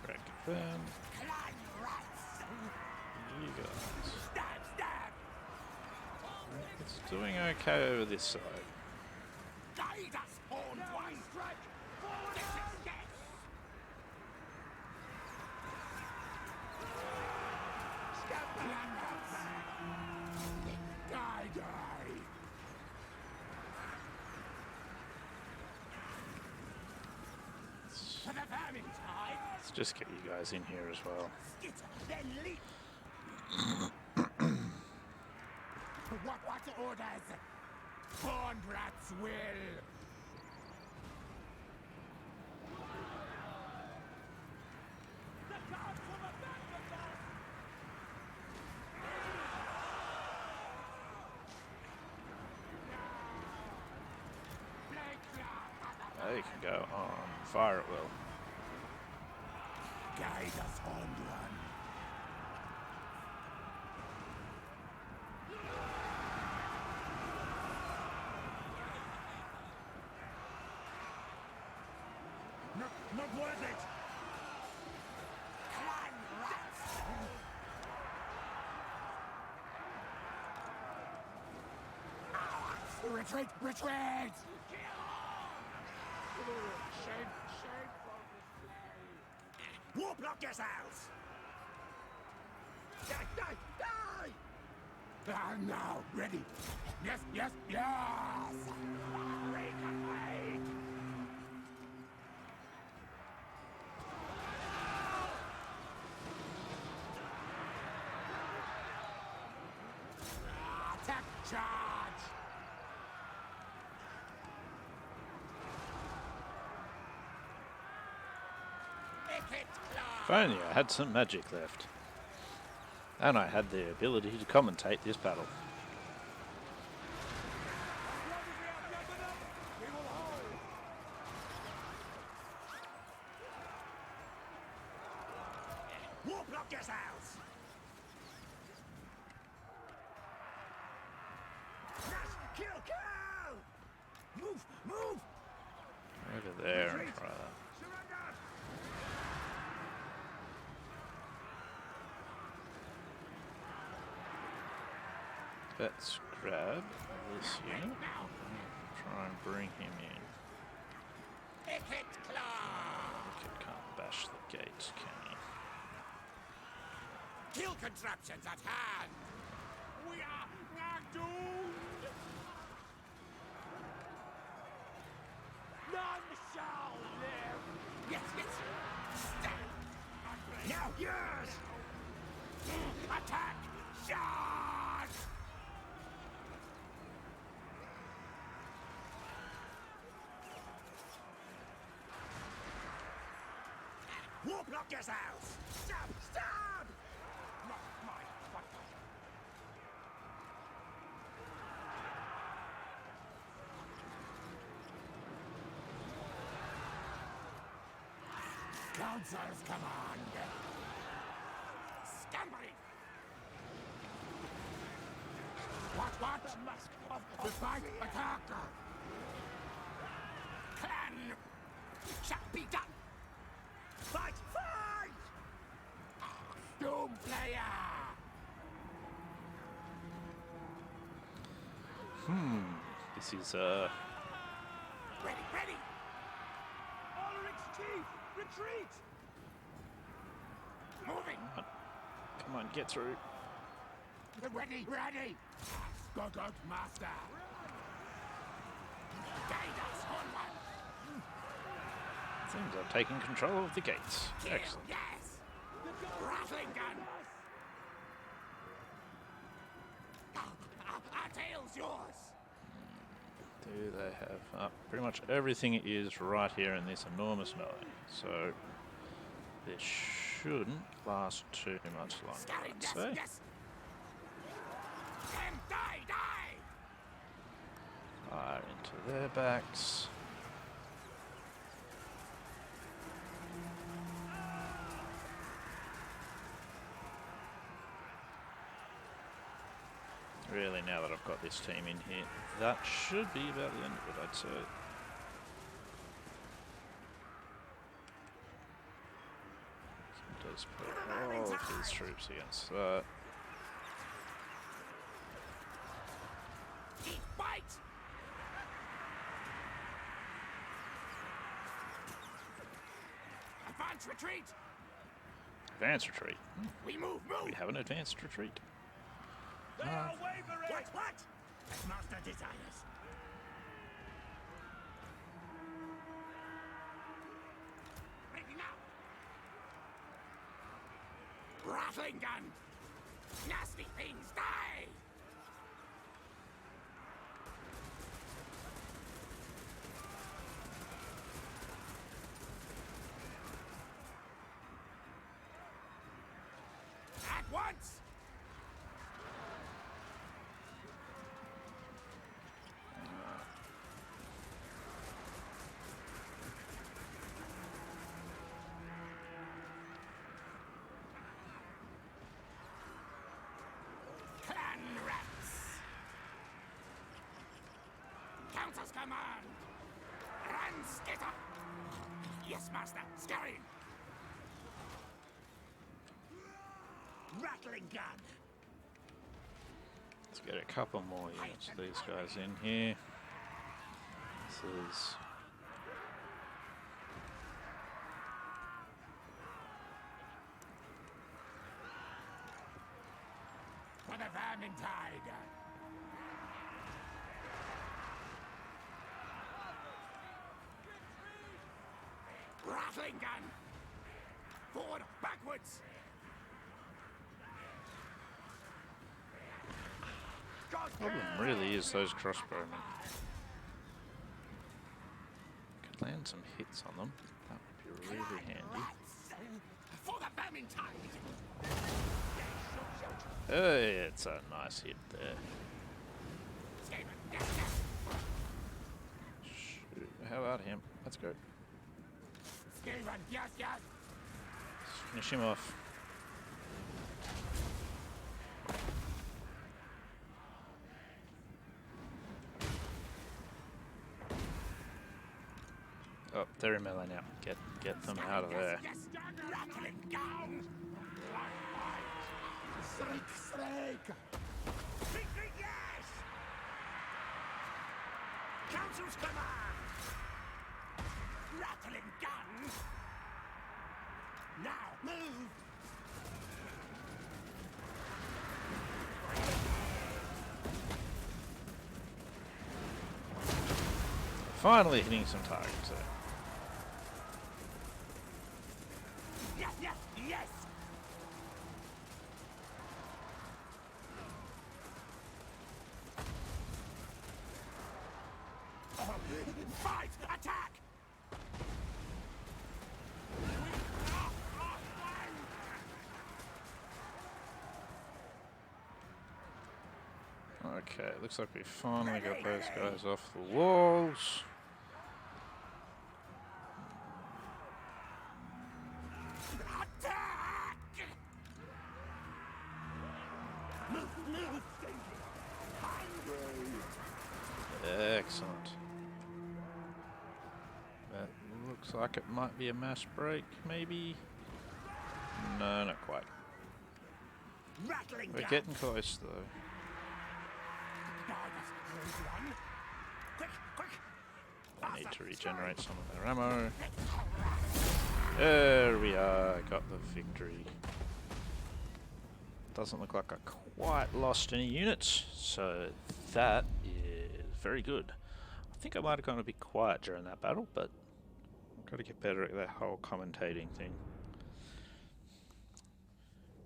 break them. Clan rats! You guys. Stab, stab! It's doing okay over this side. Guide us, horned one! Strike! Forward! Yes, yes! Stab the clan rats! Die, die! For the vermin tide! Let's just get you guys in here as well. Skitter, then leap! What orders? Horned rats will! They can go on fire at will. Guide us, horned one. Not worth it! Clan rats! Retreat! Retreat! Shame, shameful display! War block yourselves! Die, die, die! Now, ready! Yes, yes, yes! Wait, wait! Attack charge! Ikit If only I had some magic left. And I had the ability to commentate this battle. War block yourselves! Smash! Kill! Kill! Move! Move! Over there and try that. Surrender! Let's grab this unit. Try and bring him in. Ikit claw! Ikit can't bash the gates, can he? Kill contraptions at hand! We are doomed! None shall live! Yes, yes! Stand! Now, yes! Attack! Charge! War block yourselves! Stab! Stab! Not my fight! Council's command! Scampering! What? The mask of the fight attacker! Clan shall be done! Fight! Fight! Doom player! This is Ready, ready! Ulrich's teeth! Retreat! Moving! come on, get through. Ready, ready! Go, master! Guide us, Hornman! Seems I've taken control of the gates. Kill, Excellent. yes! Rattling gun! Our tail's yours! Do they have pretty much everything is right here in this enormous melee. So this shouldn't last too much longer, Scaring, I'd yes, say. yes! Then die, die! Fire into their backs. Really, now that I've got this team in here, that should be about the end of it, I'd say. So it does put all of his troops against that. Eat bite! Advance retreat! Advanced retreat. We move! We have an advanced retreat. They are wavering! What? As master desires. Ready now! Rattling gun! Nasty things, die! At once! Clan rats! Countess command! Run, skitter! Yes, master, scurry! Rattling gun! Let's get a couple more units of these guys in here. This is... For the Vermintide! Rattling gun! Forward, backwards! Problem really is those crossbowmen. Could land some hits on them. That would be really handy. For the Vermintide! Hey, it's a nice hit there. Shoot. How about him? Let's go. Yes, yes! Let's finish him off. Oh, they're in melee now. Get them out of there. Yes, rattling gun! Strike! Victory, yes! Council's command! Rattling gun! Now, move! Finally hitting some targets there. Yes, yes, yes! Fight! Attack! Okay, looks like we finally got those guys off the walls. Attack! Move, move! Excellent. That looks like it might be a mass break, maybe? No, not quite. Rattling We're gun! getting close, though. Quick, quick! I need to regenerate some of their ammo. There we are, got the victory. Doesn't look like I quite lost any units, so that is very good. I think I might have gone a bit quiet during that battle, but I've got to get better at that whole commentating thing.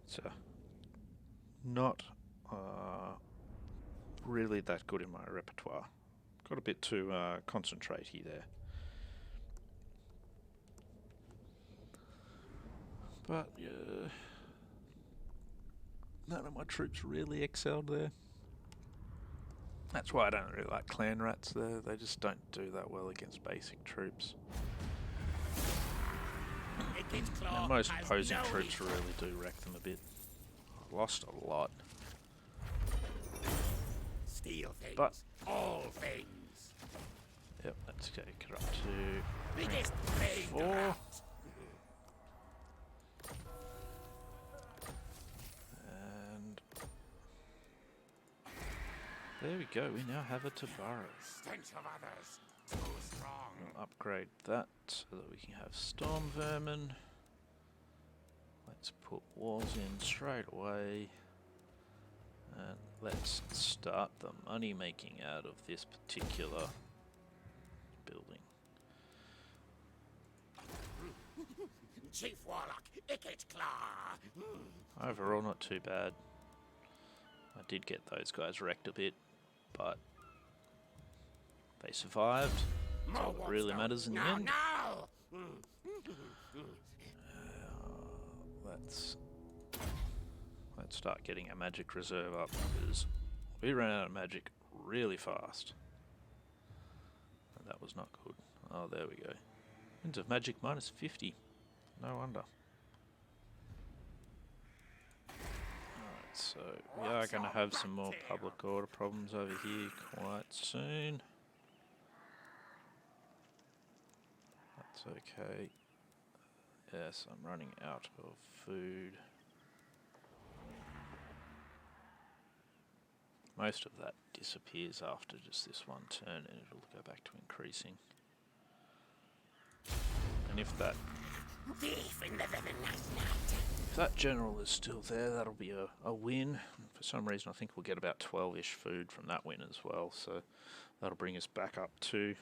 So, not really that good in my repertoire. Got a bit too concentrate-y there. But, yeah, none of my troops really excelled there. That's why I don't really like clan rats there. They just don't do that well against basic troops. And most opposing troops really do wreck them a bit. I lost a lot. Steal things. But all things. yep, let's take it up to Biggest brain 4. around. And there we go. We now have a Tabaro. Stench of others. Too strong. We'll upgrade that so that we can have Storm Vermin. Let's put walls in straight away. And let's start the money making out of this particular building. Chief Warlock, Ikit Claw. Overall, not too bad. I did get those guys wrecked a bit, but they survived. That's all that really matters in the end. No! Let's start getting our magic reserve up because we ran out of magic really fast. And that was not good. Oh, there we go. Winds of magic minus 50. No wonder. Alright, so we are going to have some more public order problems over here quite soon. That's okay. Yes, I'm running out of food. Most of that disappears after just this one turn and it'll go back to increasing. And if that general is still there, that'll be a win. For some reason I think we'll get about 12-ish food from that win as well, so that'll bring us back up to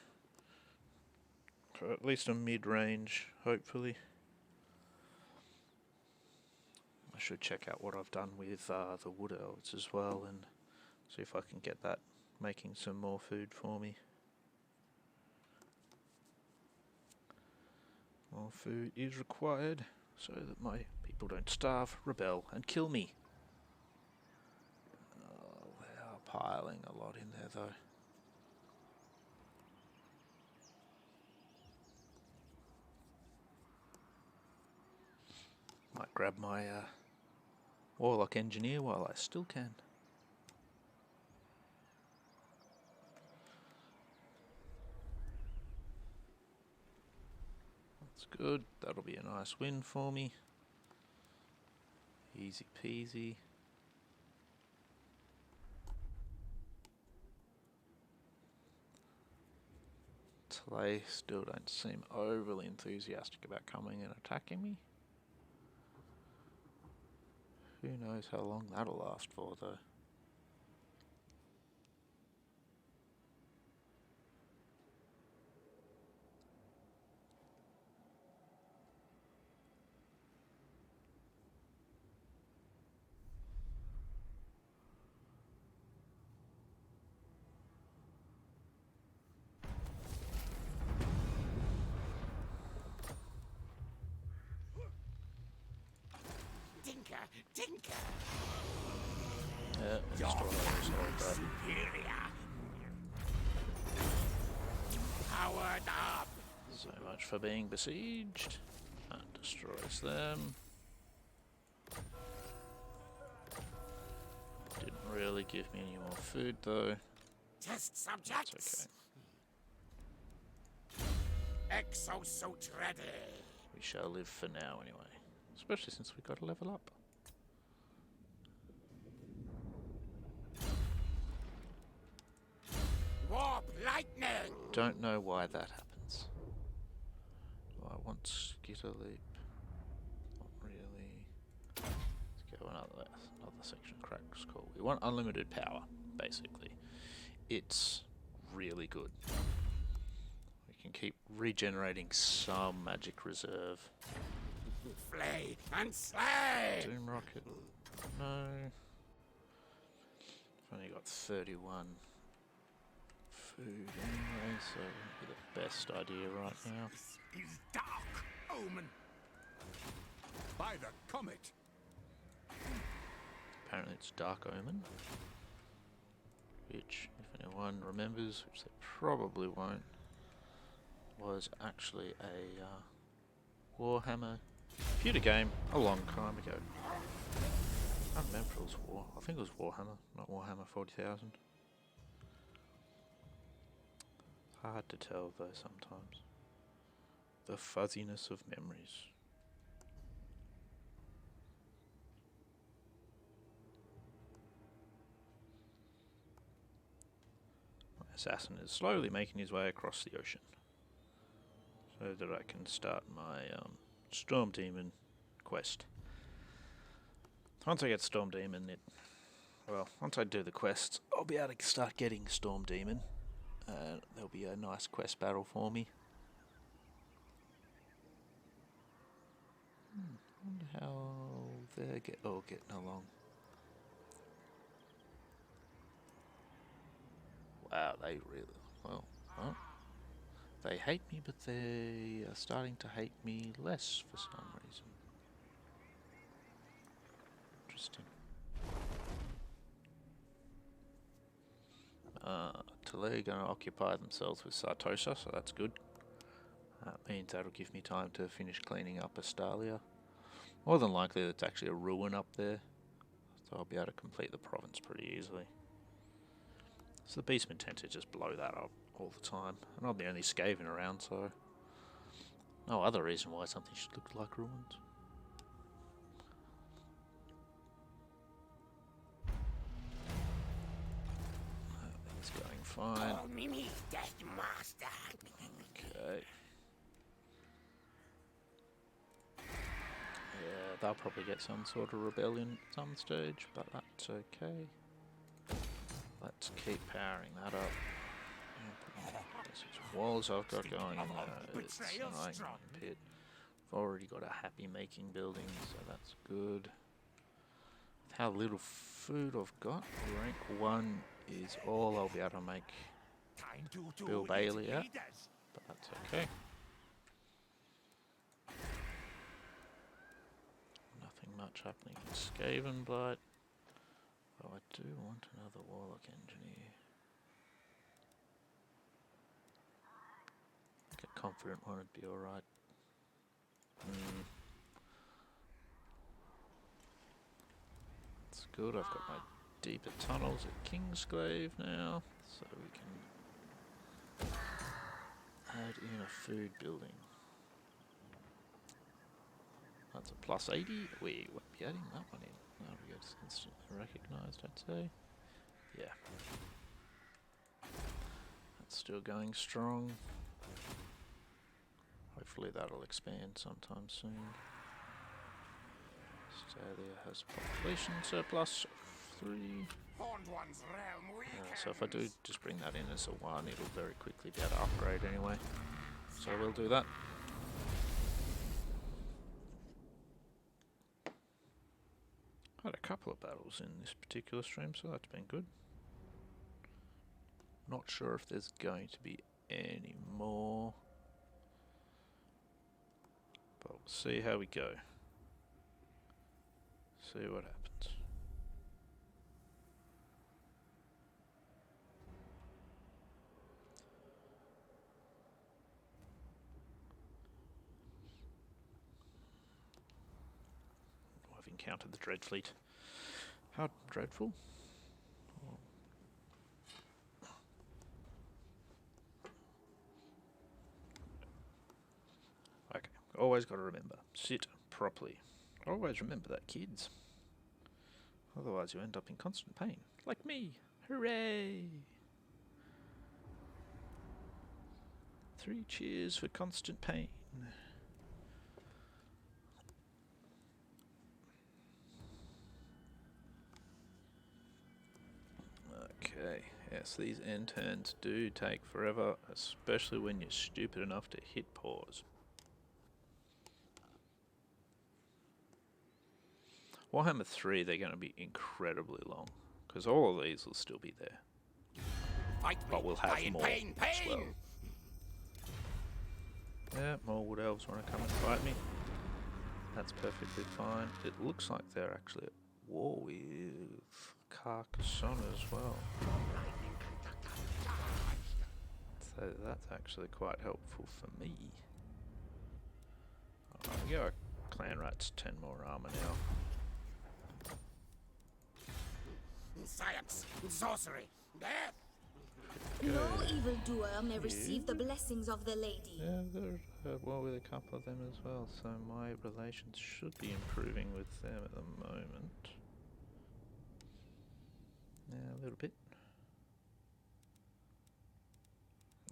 at least a mid-range, hopefully. I should check out what I've done with the Wood Elves as well and see if I can get that making some more food for me. More food is required so that my people don't starve, rebel and kill me. Oh, they are piling a lot in there though. Might grab my Warlock Engineer while I still can. That's good. That'll be a nice win for me. Easy peasy. They still don't seem overly enthusiastic about coming and attacking me. Who knows how long that'll last for though. Tinker. Yeah, just what I was told Superior. Powered up. So much for being besieged. That destroys them. Didn't really give me any more food though. Test subjects. That's okay. Exosuit ready. We shall live for now anyway. Especially since we got to level up. Warp lightning. Don't know why that happens. Do I want Skitter Leap? Not really. Let's go another section of Crack's Call. We want unlimited power, basically. It's really good. We can keep regenerating some magic reserve. Flay and slay. Doom Rocket. No. I've only got 31 food anyway, so it would be the best idea right now. This is Dark Omen. By the comet. Apparently it's Dark Omen, which, if anyone remembers, which they probably won't, was actually a Warhammer computer game a long time ago. I don't remember if it was I think it was Warhammer, not Warhammer 40,000. Hard to tell though sometimes. The fuzziness of memories. My assassin is slowly making his way across the ocean, so that I can start my Storm Demon quest. Once I get Storm Demon, once I do the quests, I'll be able to start getting Storm Demon. There'll be a nice quest battle for me. I wonder how they're getting along. Wow, they really... Well, they hate me, but they are starting to hate me less for some reason. Interesting. They're going to occupy themselves with Sartosa, so that's good. That means that'll give me time to finish cleaning up Astalia. More than likely, that's actually a ruin up there, so I'll be able to complete the province pretty easily. So the beastmen tend to just blow that up all the time, and I'm the only Skaven around, so no other reason why something should look like ruins. It's going fine. Call me Death Master. Okay. Yeah, they'll probably get some sort of rebellion at some stage, but that's okay. Let's keep powering that up. Walls I've got going in there. It's annoying pit. I've already got a happy making building, so that's good. With how little food I've got, rank 1 is all I'll be able to make Bill Bailey at, but that's okay. Nothing much happening in Skaven Blight. Oh, I do want another Warlock Engineer. Get confident one would be alright. That's good. I've got my deeper tunnels at Kingsglaive now, so we can add in a food building. That's a plus 80. We won't be adding that one in. That'll get instantly recognised, I'd say. Yeah. That's still going strong. Hopefully that'll expand sometime soon. Australia has population surplus of 3. So if I do just bring that in as a 1, it'll very quickly be able to upgrade anyway. So we'll do that. Had a couple of battles in this particular stream, so that's been good. Not sure if there's going to be any more, but we'll see how we go. See what happens. I've encountered the Dreadfleet. How dreadful? Okay, always got to remember, sit properly. Always remember that, kids. Otherwise you end up in constant pain. Like me. Hooray! 3 cheers for constant pain. Okay, yes, these end turns do take forever, especially when you're stupid enough to hit pause. Warhammer 3, they're going to be incredibly long, because all of these will still be there. But we'll have more as well. Yeah, more Wood Elves want to come and fight me. That's perfectly fine. It looks like they're actually at war with Carcassonne as well. So that's actually quite helpful for me. Alright, we go. Clan Rats, 10 more armor now. Science, sorcery, death. No evildoer may receive the blessings of the lady. Yeah, they're well with a couple of them as well, so my relations should be improving with them at the moment. Yeah, a little bit.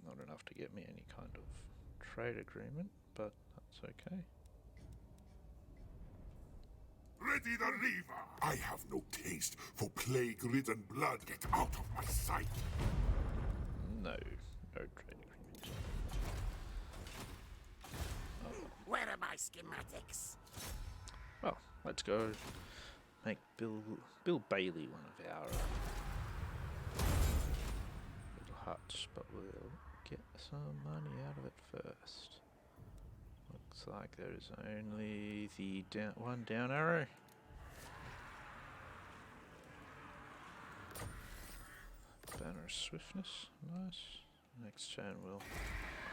Not enough to get me any kind of trade agreement, but that's okay. Ready the lever! I have no taste for plague-ridden blood. Get out of my sight! No trade agreement. Where are my schematics? Well, let's go make Bill Bailey one of our little huts, but we'll get some money out of it first. Looks like there is only the one down arrow. Banner of Swiftness, nice. Next turn we'll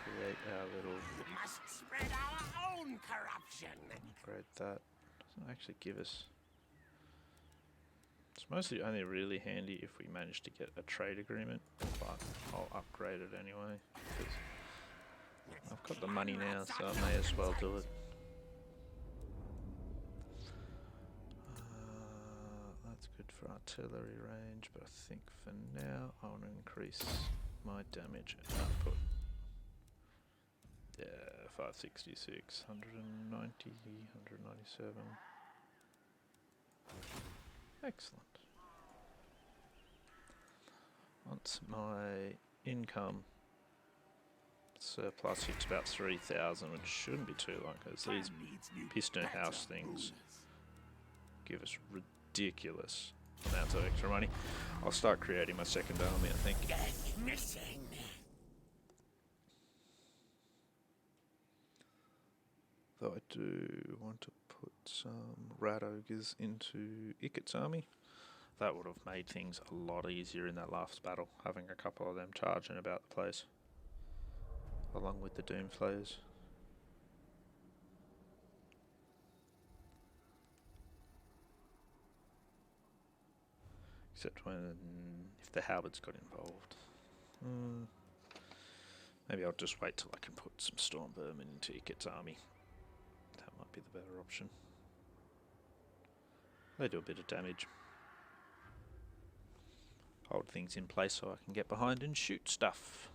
create our little Must spread our own corruption. upgrade that. Doesn't actually give us. It's mostly only really handy if we manage to get a trade agreement, but I'll upgrade it anyway because I've got the money now, so I may as well do it. That's good for artillery range, but I think for now I want to increase my damage output. Yeah, 566, 190, 197. Excellent. Once my income surplus hits about 3,000, which shouldn't be too long, because these piston house things give us ridiculous amounts of extra money. I'll start creating my second army, I think. Death missing. Though I do want to put some rat ogres into Ikit's army. That would have made things a lot easier in that last battle, having a couple of them charging about the place, along with the Doomslayers. Except if the halberds got involved. Maybe I'll just wait till I can put some storm vermin into Ikit's army. That might be the better option. They do a bit of damage. Hold things in place so I can get behind and shoot stuff.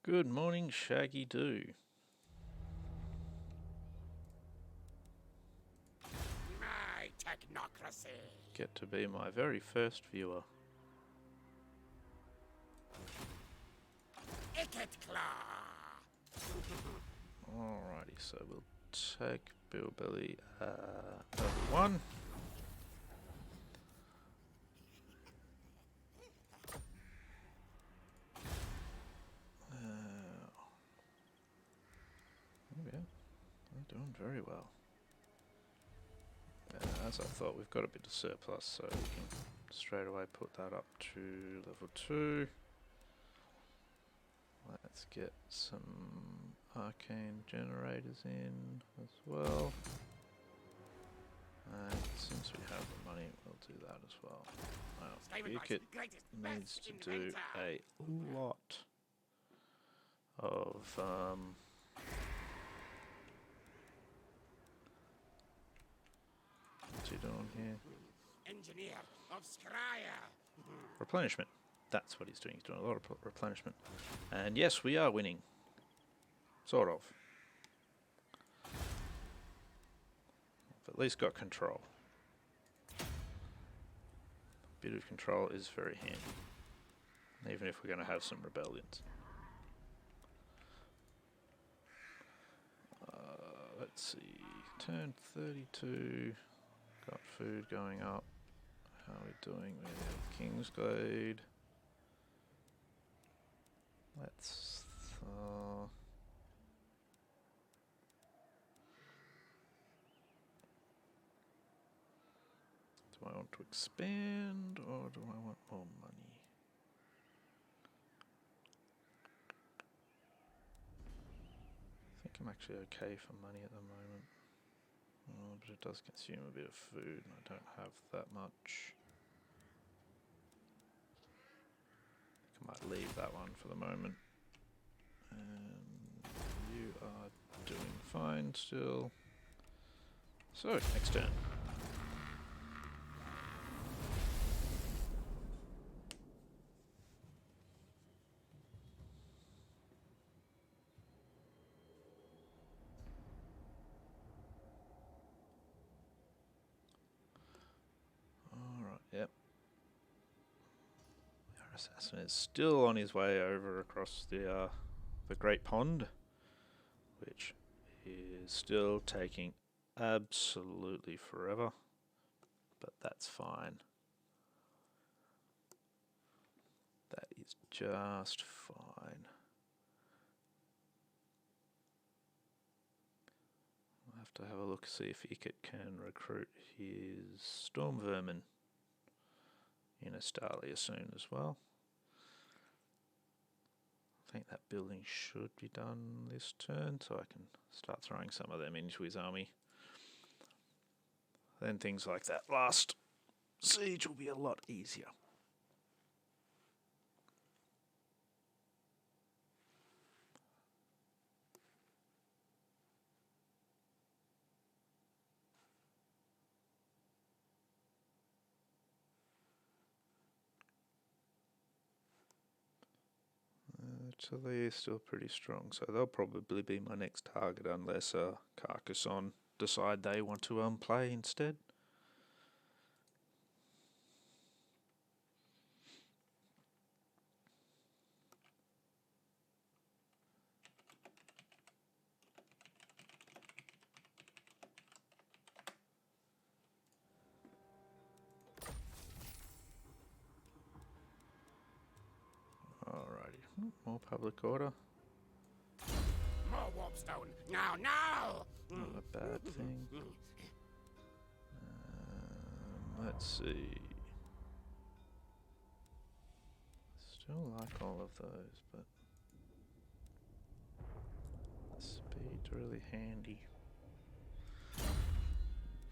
Good morning, Shaggy Doo. My technocracy. Get to be my very first viewer. Ikit Claw. Alrighty, so we'll take Bill Billy level 1. Yeah, they're doing very well. As I thought, we've got a bit of surplus, so we can straight away put that up to level 2. Let's get some arcane generators in as well. And since we have the money, we'll do that as well. Now, Ikit needs to do a lot of what's he doing here? Engineer of Scryer. Replenishment. That's what he's doing. He's doing a lot of replenishment. And yes, we are winning. Sort of. We've at least got control. A bit of control is very handy. Even if we're going to have some rebellions. Let's see. Turn 32. Got food going up. How are we doing with Kingsglade? Let's. Do I want to expand or do I want more money? I think I'm actually okay for money at the moment. Oh, but it does consume a bit of food and I don't have that much. I might leave that one for the moment. And you are doing fine still. So, next turn. Alright, yep. Our assassin is still on his way over across the Great Pond, which is still taking absolutely forever, but that's fine. That is just fine. I'll have to have a look, see if Ikit can recruit his storm vermin in Astalia soon as well. I think that building should be done this turn, so I can start throwing some of them into his army. Then things like that last siege will be a lot easier. Chile is still pretty strong, so they'll probably be my next target unless Carcassonne decide they want to play instead. Alrighty, more public order. More warpstone. Now! Not a bad thing. Let's see. Still like all of those, but speed's really handy.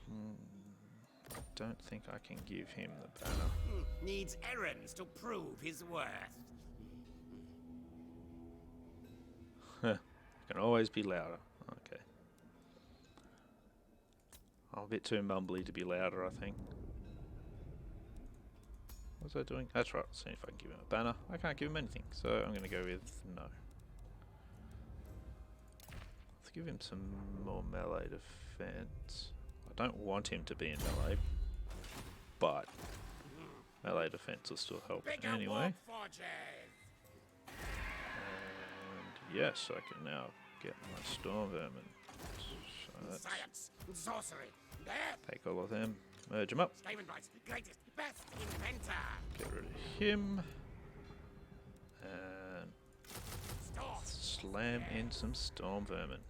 I don't think I can give him the banner. Needs errands to prove his worth. Can always be louder. Okay. I'm a bit too mumbly to be louder, I think. What was I doing? That's right. See if I can give him a banner. I can't give him anything, so I'm going to go with no. Let's give him some more melee defense. I don't want him to be in melee, but melee defense will still help anyway. And yes, I can now get my storm vermin. So let's Science, sorcery, death. take all of them, merge them up, Skavenbright's greatest, best inventor. get rid of him, and slam in some storm vermin.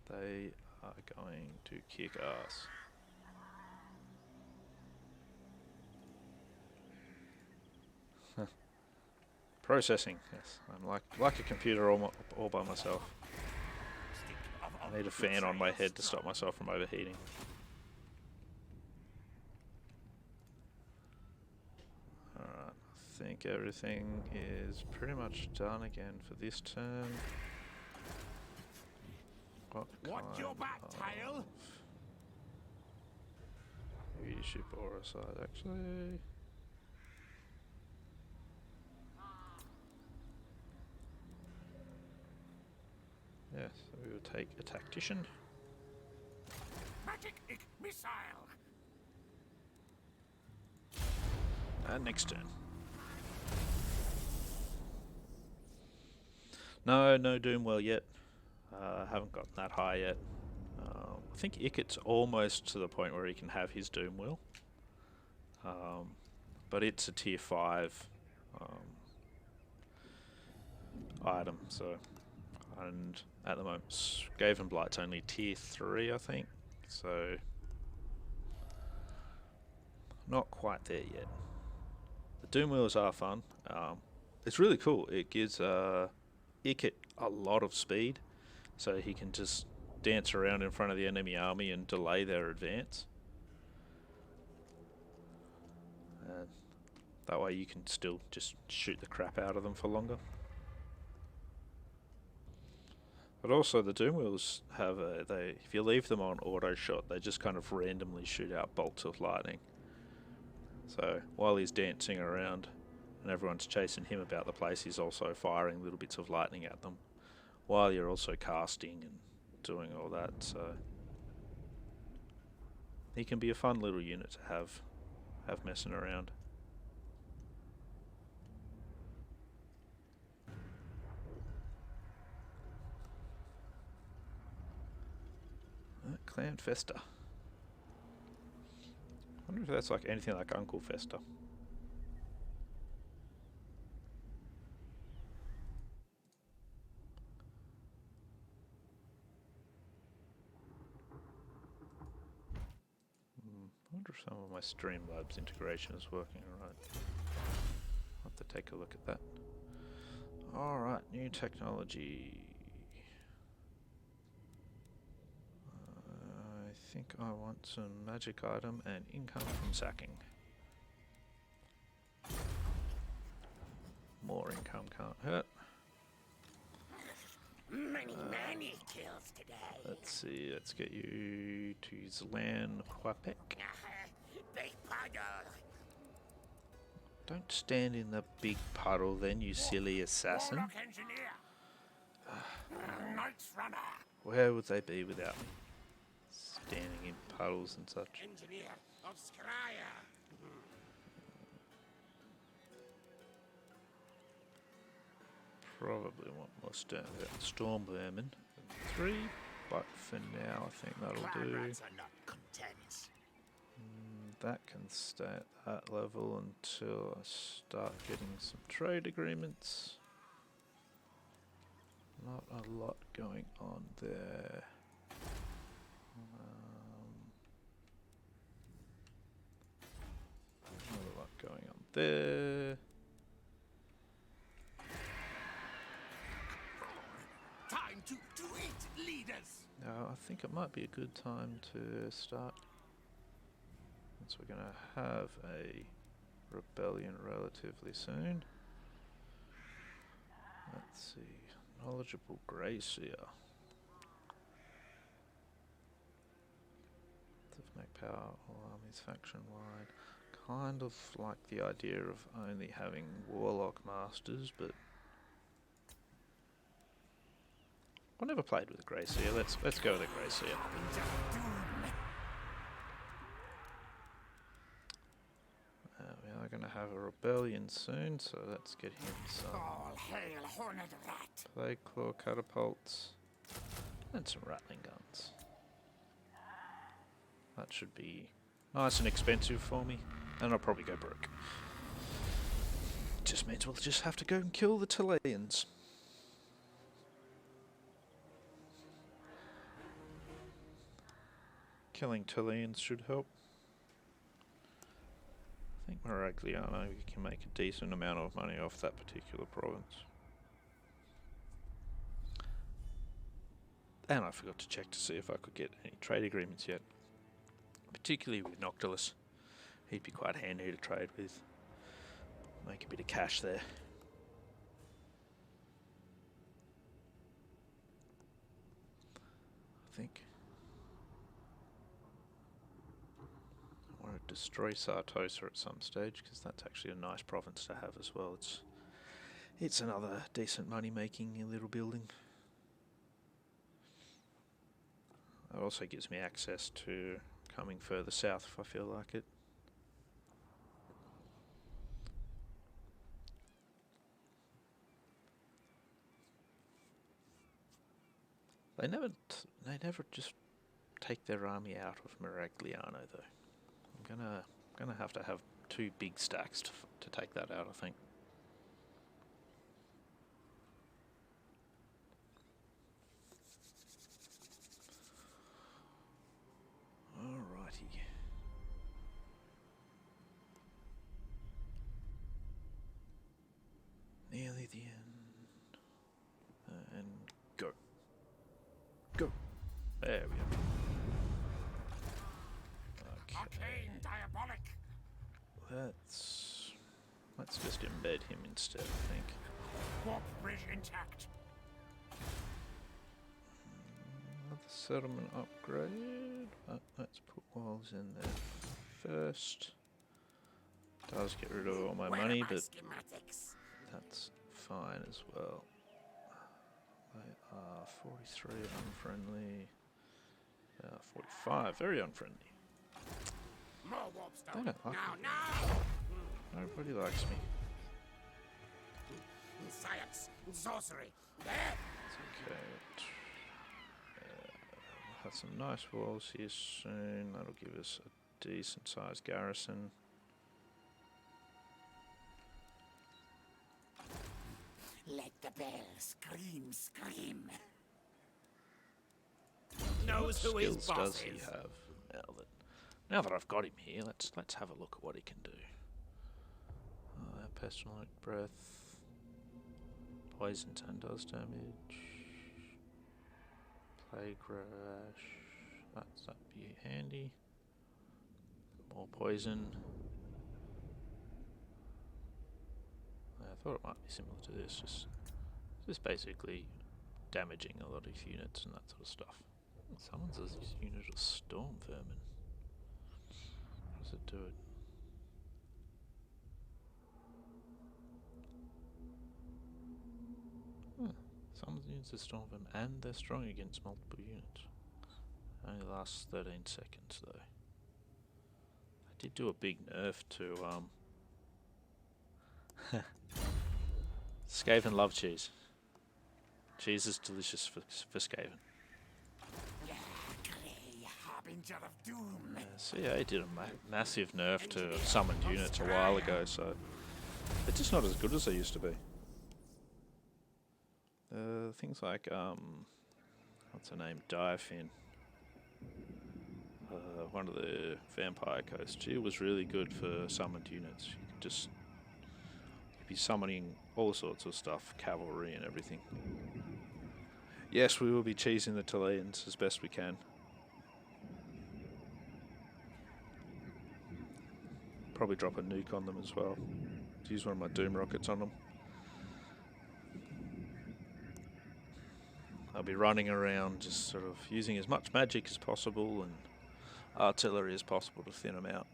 They are going to kick ass. Processing, yes. I'm like a computer all by myself. I need a fan on my head to stop myself from overheating. Alright, I think everything is pretty much done again for this turn. Watch your back, Tile. Leadership aura side, actually. Yes, so we will take a tactician. Magic missile. And next turn. No Doomwell yet. Haven't gotten that high yet. I think Ikit's almost to the point where he can have his Doom Wheel. But it's a tier 5 item, so, and at the moment Skaven Blight's only tier 3, I think, so not quite there yet. The Doom Wheels are fun. It's really cool. It gives Ikit a lot of speed, so he can just dance around in front of the enemy army and delay their advance. And that way you can still just shoot the crap out of them for longer. But also the Doom Wheels have if you leave them on auto shot, they just kind of randomly shoot out bolts of lightning. So while he's dancing around and everyone's chasing him about the place, he's also firing little bits of lightning at them while you're also casting and doing all that. So he can be a fun little unit to have messing around. Clan Festa. I wonder if that's like anything like Uncle Festa. I wonder if some of my Streamlabs integration is working alright. I'll have to take a look at that. Alright, new technology. I think I want some magic item and income from sacking. More income can't hurt. Many kills today. Let's see, let's get you to Zlan Huapek. Big puddle. Don't stand in the big puddle then, you silly assassin. Warlock engineer. Knights runner. Where would they be without me? Standing in puddles and such. Engineer of Scryer. Probably want more storm vermin. 3, but for now I think that'll do. Rats are not content. That can stay at that level until I start getting some trade agreements. Not a lot going on there. Not a lot going on there. Time to eat, leaders. Now I think it might be a good time to start. So we're going to have a rebellion relatively soon. Let's see. Knowledgeable Greyseer. Make power all armies faction wide. Kind of like the idea of only having Warlock Masters, but I've never played with a Greyseer. Let's go with a Greyseer. We are going to have a rebellion soon, so let's get him some All hail, horned rat. Plague Claw catapults and some rattling guns. That should be nice and expensive for me, and I'll probably go broke. Just means we'll just have to go and kill the Talaeans. Killing Talaeans should help. I think Maragliano, we can make a decent amount of money off that particular province. And I forgot to check to see if I could get any trade agreements yet. Particularly with Noctilus. He'd be quite handy to trade with. Make a bit of cash there. I think I want to destroy Sartosa at some stage, because that's actually a nice province to have as well. It's another decent money making little building. It also gives me access to coming further south if I feel like it. They never just take their army out of Miragliano though. I'm gonna have to have 2 big stacks to take that out, I think. Alrighty. Nearly the end. And go. Go. There we go. Arcane diabolic. Let's just embed him instead, I think. Warp bridge intact. Another settlement upgrade, but let's put walls in there first. Does get rid of all my money, but schematics? that's fine as well. They are 43 unfriendly. 45 very unfriendly. More warp They stone. don't like me. Now. Nobody likes me. Science, sorcery. There. Okay. We'll have some nice walls here soon. That'll give us a decent sized garrison. Let the bell scream, scream. Knows who his Skills boss does he is. have? Now that I've got him here, let's have a look at what he can do. Pestilent breath, poison 10 does damage, plague rash. That'd be handy. More poison. I thought it might be similar to this, just basically damaging a lot of units and that sort of stuff. Summons this unit of storm vermin. How does it do it? Summons units of storm vermin, and they're strong against multiple units. Only lasts 13 seconds though. I did do a big nerf to Skaven love cheese. Cheese is delicious for Skaven. Grey harbinger of doom. CA did a massive nerf to summoned units a while ago, so they're just not as good as they used to be. Things like what's her name, Diafin, one of the vampire coasts. She was really good for summoned units. You could just be summoning all sorts of stuff, cavalry and everything. Yes, we will be cheesing the Chileans as best we can. Probably drop a nuke on them as well. Use one of my Doom rockets on them. I'll be running around just sort of using as much magic as possible and artillery as possible to thin them out.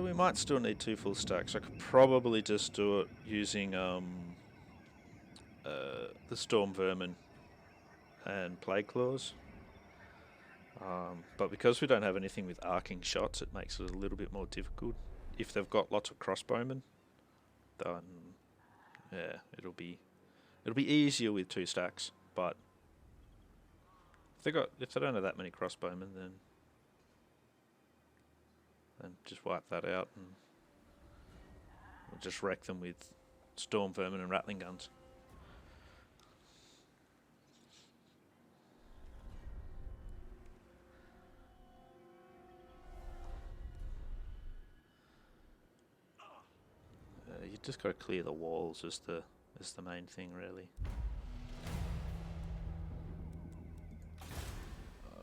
We might still need 2 full stacks. I could probably just do it using the Storm Vermin and Plague Claws. But because we don't have anything with arcing shots, it makes it a little bit more difficult. If they've got lots of crossbowmen, then yeah, it'll be easier with 2 stacks. But if they don't have that many crossbowmen, then just wipe that out and we'll just wreck them with storm vermin and rattling guns. You just got to clear the walls as the main thing, really.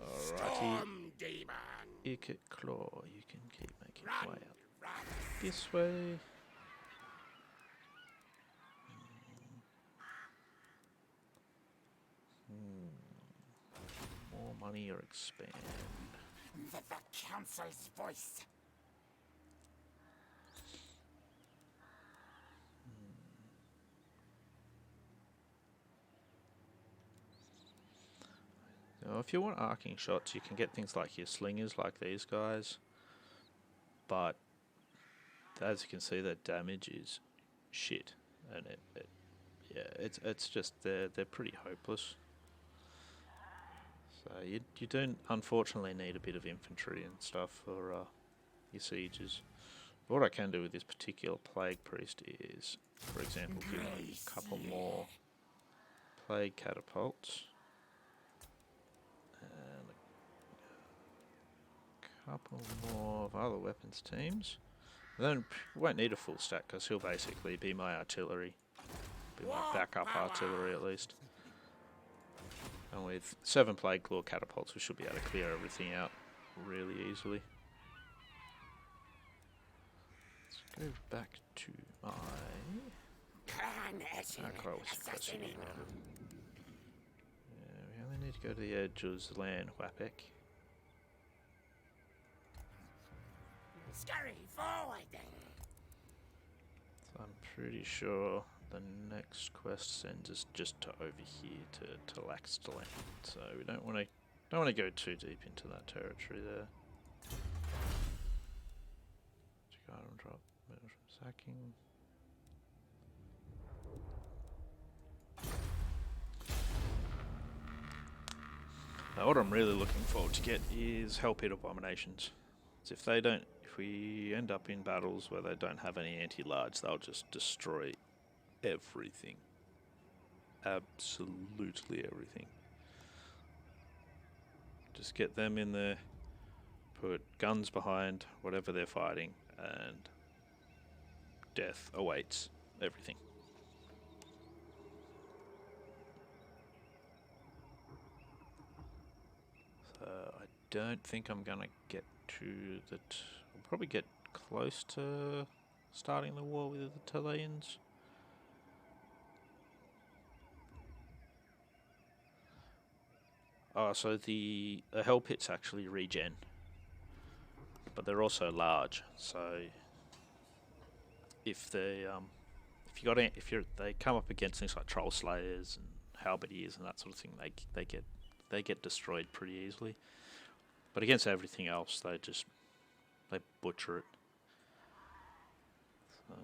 Alrighty. Storm demon. Ikit claw, you can keep making Run, your way up run. this way. More money or expand. The council's voice. Now, if you want arcing shots, you can get things like your slingers, like these guys. But as you can see, their damage is shit, and yeah, it's just they're pretty hopeless. So you do unfortunately need a bit of infantry and stuff for your sieges. What I can do with this particular plague priest is, for example, give him a couple more plague catapults and a couple more of other weapons teams. And then won't need a full stack because he'll basically be my artillery, be my backup artillery at least. And with 7 plague claw catapults, we should be able to clear everything out really easily. Let's go back to my macro suppressor unit. Yeah, we only need to go to the edge of Zlan Wapek. Scurry forward then. So I'm pretty sure the next quest sends us just to over here to Laxtalan. So we don't want to go too deep into that territory there. Item drop metal from sacking. Now what I'm really looking forward to get is Hell Pit Abominations. So if we end up in battles where they don't have any anti-large, they'll just destroy everything. Absolutely everything. Just get them in there, put guns behind whatever they're fighting, and death awaits everything. So I don't think I'm gonna get to that. I'll probably get close to starting the war with the Talaeans. Oh, so the hell pits actually regen, but they're also large. So if they they come up against things like troll slayers and halberdiers and that sort of thing, they get destroyed pretty easily. But against everything else, they butcher it. So.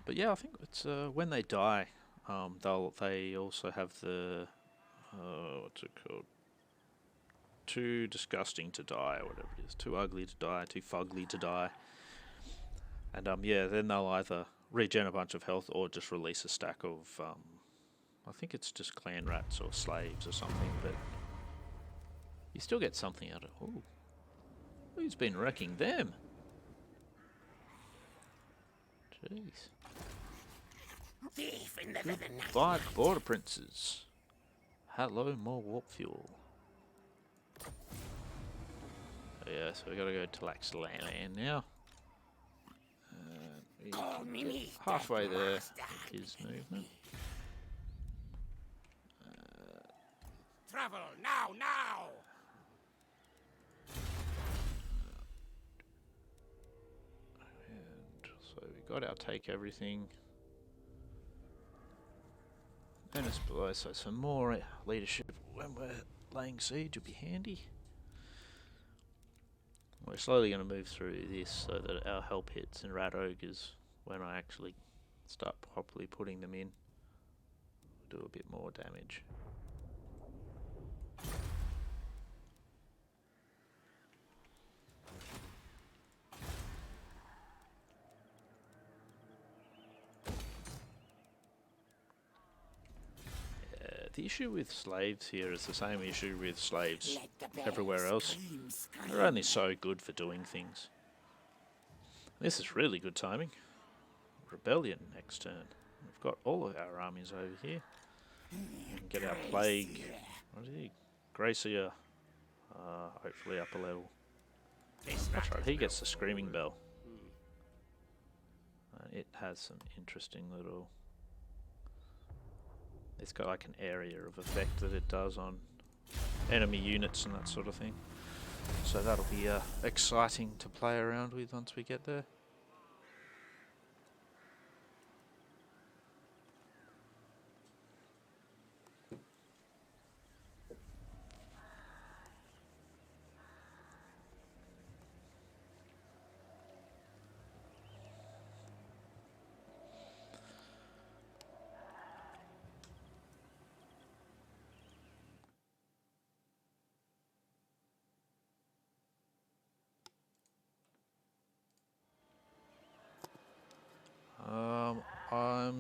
But yeah, I think it's when they die, they also have the what's it called? Too disgusting to die, or whatever it is. Too ugly to die, too fugly to die. And yeah, then they'll either regen a bunch of health or just release a stack of I think it's just clan rats or slaves or something, but you still get something out of it. Ooh. Who's been wrecking them? Jeez. Thief in the villain. Goodbye, border princes. Hello, more warp fuel. Yeah, so we gotta go to Laxtalan now. Call me Halfway there with his movement. Travel now! And so we got our take everything. And it's below, so some more leadership when we're laying siege would be handy. We're slowly going to move through this so that our hell pits and rat ogres, when I actually start properly putting them in, do a bit more damage. The issue with slaves here is the same issue with slaves everywhere else. They're only so good for doing things. This is really good timing. Rebellion next turn. We've got all of our armies over here. We can get our plague. What is he? Gracier. Hopefully upper level. That's right, he gets the screaming bell. It has some interesting little... It's got like an area of effect that it does on enemy units and that sort of thing. So that'll be exciting to play around with once we get there.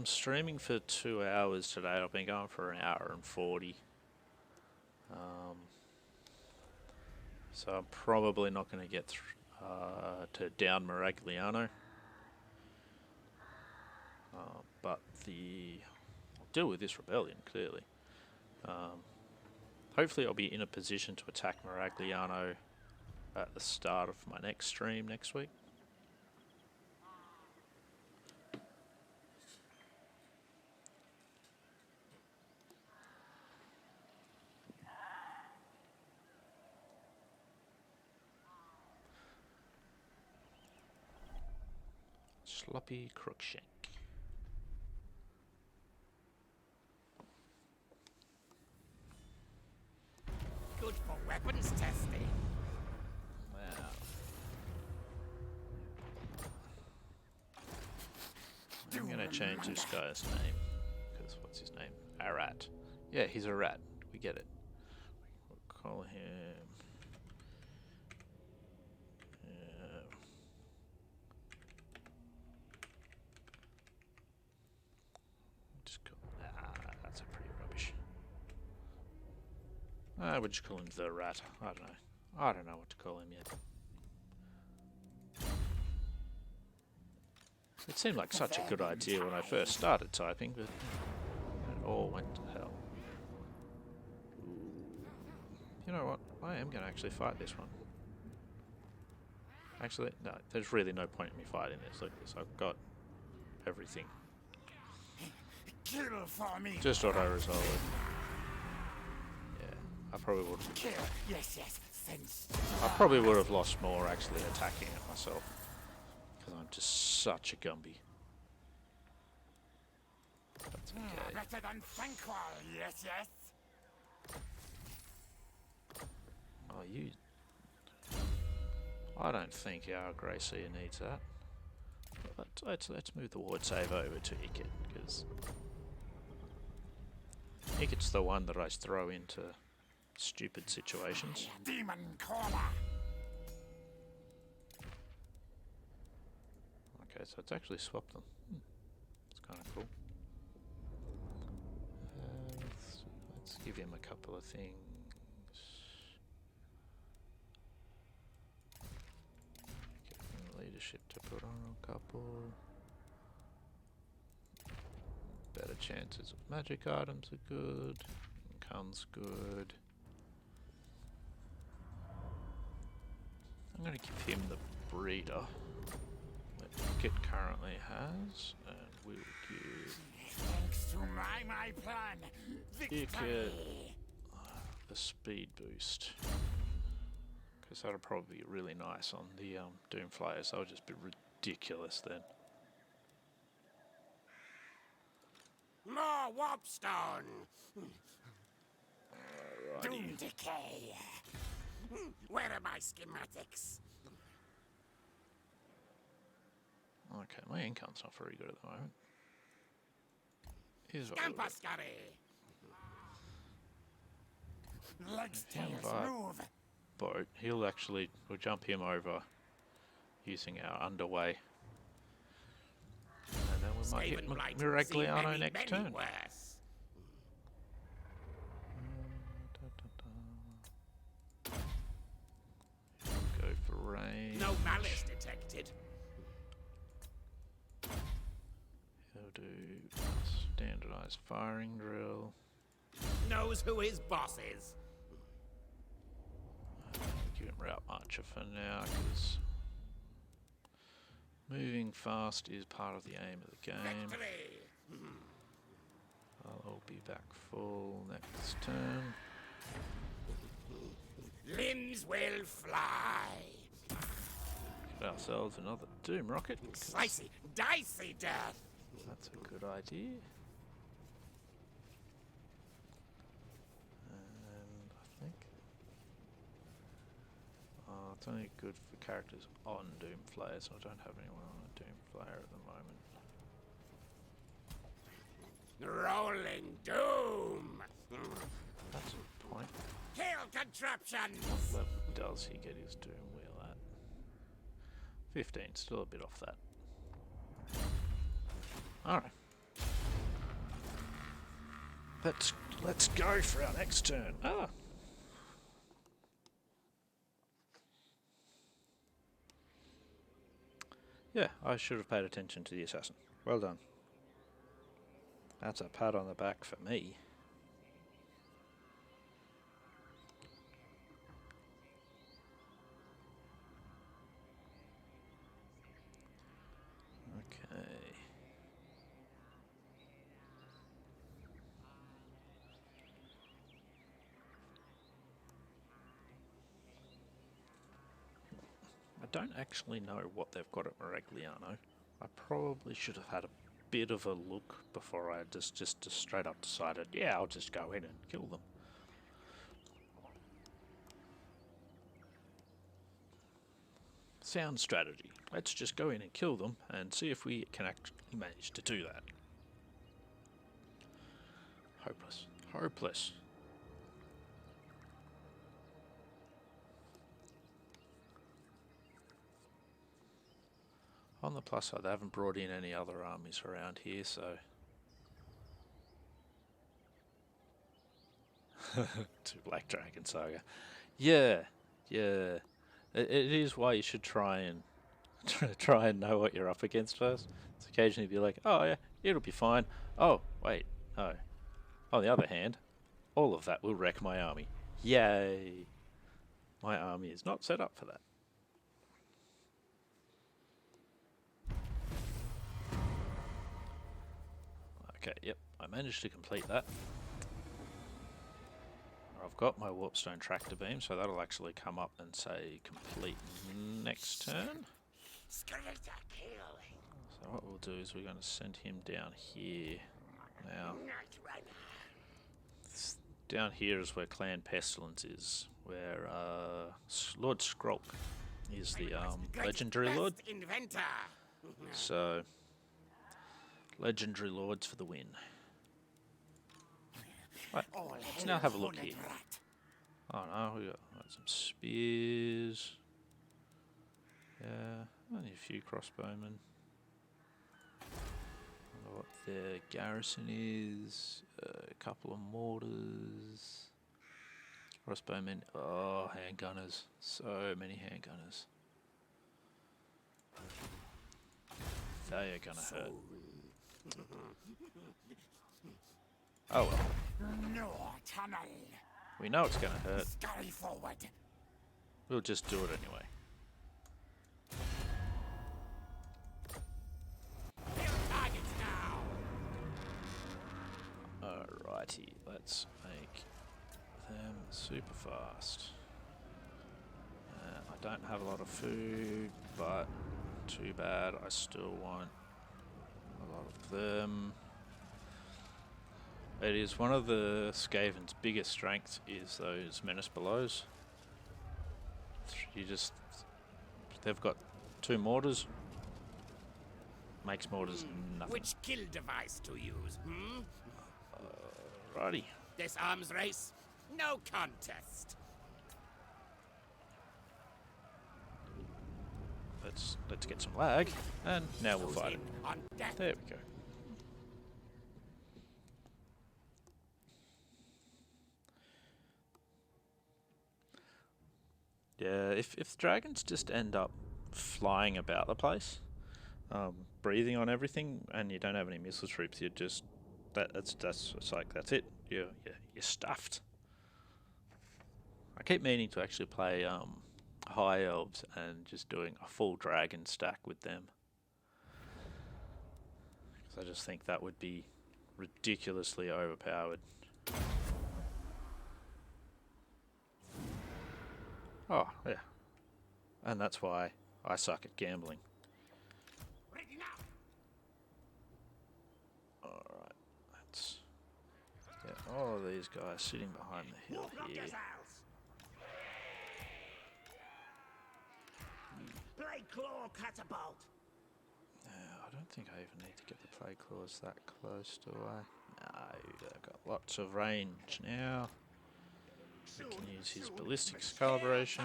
I'm streaming for 2 hours today. I've been going for an hour and 40. So I'm probably not going to get to down Miragliano. But I'll deal with this rebellion, clearly. Hopefully I'll be in a position to attack Miragliano at the start of my next stream next week. Sloppy Crookshank. Good for weapons testing. Wow. I'm going to change this guy's name. Because what's his name? A rat. Yeah, he's a rat. We get it. We'll call him... that's a pretty rubbish. We'll just call him the rat. I don't know. I don't know what to call him yet. It seemed like such a good idea when I first started typing, but it all went to hell. You know what? I am going to actually fight this one. Actually, no, there's really no point in me fighting this. Look at this, I've got everything. Kill for me. Just auto-resolve it. Yeah, I probably would. Kill. Yes, yes. Sense. I probably would have lost more actually attacking it myself. Because I'm just such a Gumby. That's okay. Better than Thankwall. Yes, yes. Oh, you... I don't think our Grey Seer needs that. But let's move the ward save over to Ikit, because Ikit's the one that I throw into stupid situations. Demon caller. Okay, so it's actually swapped them. It's kind of cool. Let's give him a couple of things. Leadership to put on a couple. Better chances of magic items are good. Income's good. I'm going to give him the breeder that Ikit currently has, and we'll give Thanks to my plan. Ikit the speed boost. Because that'll probably be really nice on the Doomflayers. That'll just be ridiculous then. More warpstone. Alrighty. Doom decay. Where are my schematics? Okay, my income's not very good at the moment. Here's what we'll do. Campascari. Legs, tails, Invite move. Boat. He'll actually, we'll jump him over using our underway. And then we might hit Skaven blight. Miragliano Seen next many turn. worse. Go for range. No malice detected. He'll do standardized firing drill. Knows who his boss is. Give him Route Marcher for now, because moving fast is part of the aim of the game. Victory. I'll be back full next turn. Limbs will fly. Get ourselves another Doom Rocket. 'Cause Slicey, dicey death. that's a good idea. And I think it's only good for characters on Doomflayer, so I don't have anyone on a Doomflayer at the moment. Rolling doom. That's a point. Kill contraptions. What level does he get his Doom Wheel at? 15, still a bit off that. Alright. Let's go for our next turn. Ah. Yeah, I should have paid attention to the assassin. Well done. That's a pat on the back for me. Okay. I don't actually know what they've got at Maragliano. I probably should have had a bit of a look before I just straight up decided, yeah, I'll just go in and kill them. Sound strategy. Let's just go in and kill them and see if we can actually manage to do that. Hopeless. Hopeless. On the plus side, they haven't brought in any other armies around here, so... to Black Dragon Saga. Yeah, yeah. It is why you should try and know what you're up against first. It's occasionally be like, oh yeah, it'll be fine. Oh, wait, no. On the other hand, all of that will wreck my army. Yay! My army is not set up for that. Okay, yep, I managed to complete that. I've got my Warpstone Tractor Beam, so that'll actually come up and say complete next turn. So what we'll do is we're going to send him down here. Now, down here is where Clan Pestilence is, where Lord Skrulk is the legendary lord. So, legendary lords for the win. Right, let's now have a look here. Oh no, we got some spears. Yeah, only a few crossbowmen. I don't know what their garrison is. A couple of mortars. Crossbowmen. Oh, handgunners. So many handgunners. They are gonna hurt. Oh well. No tunnel. We know it's gonna hurt. Scurry forward. We'll just do it anyway. Targets now. Alrighty, let's make them super fast. I don't have a lot of food, but too bad. I still want a lot of them. It is one of the Skaven's biggest strengths is those menace belows. They've got 2 mortars. Makes mortars nothing. Which kill device to use, Righty. This arms race, no contest. Let's get some lag, and now we'll fight it. On death. There we go. Yeah, if dragons just end up flying about the place, breathing on everything, and you don't have any missile troops, you're just that's it's like that's it. You're stuffed. I keep meaning to actually play High Elves and just doing a full dragon stack with them, because I just think that would be ridiculously overpowered. Oh, yeah. And that's why I suck at gambling. Ready now. Alright, let's get all of these guys sitting behind the hill here. Play claw catapult. I don't think I even need to get the plague claws that close, do I? No, they've got lots of range now. We can use his ballistics calibration.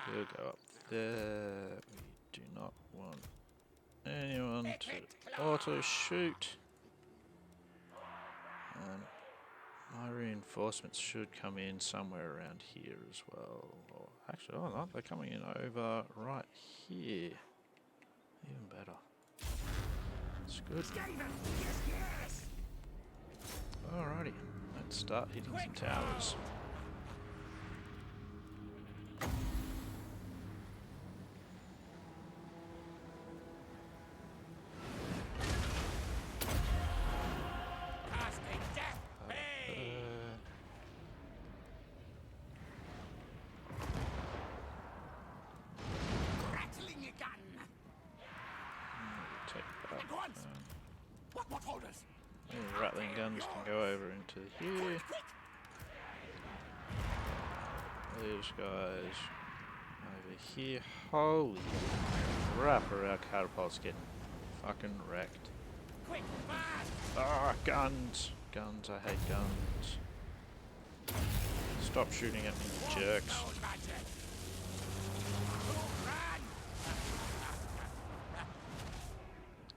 He'll go up there. We do not want anyone to auto shoot. My reinforcements should come in somewhere around here as well. Or actually, oh no, they're coming in over right here. Even better. That's good. Alrighty, let's start hitting some towers. Rattling guns can go over into here. These guys over here. Holy crap, are our catapults getting fucking wrecked. Ah, guns! Guns, I hate guns. Stop shooting at me, you jerks.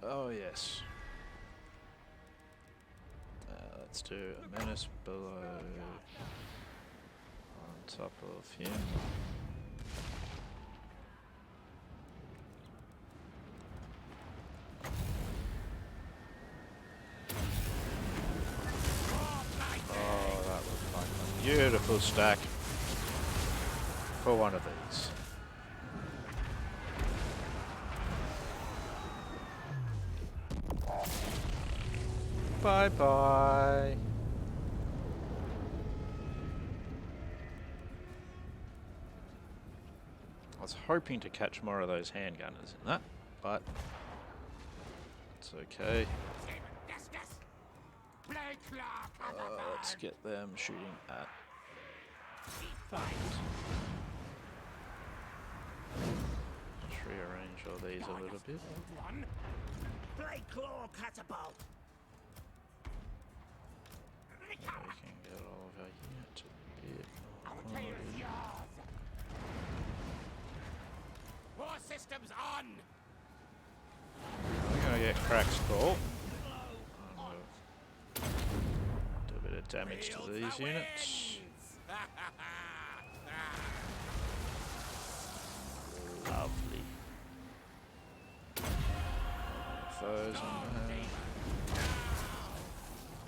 Oh yes. Let's do a menace below on top of him. Oh, that looks like a beautiful stack for one of these. Bye-bye. I was hoping to catch more of those handgunners in that, but it's okay. Let's get them shooting at that. Let's rearrange all these a little bit. Blade claw catapult. We can get all of our units a bit more quality. War systems on. We're gonna get cracks ball. Do a bit of damage to these units. Lovely. Those on there.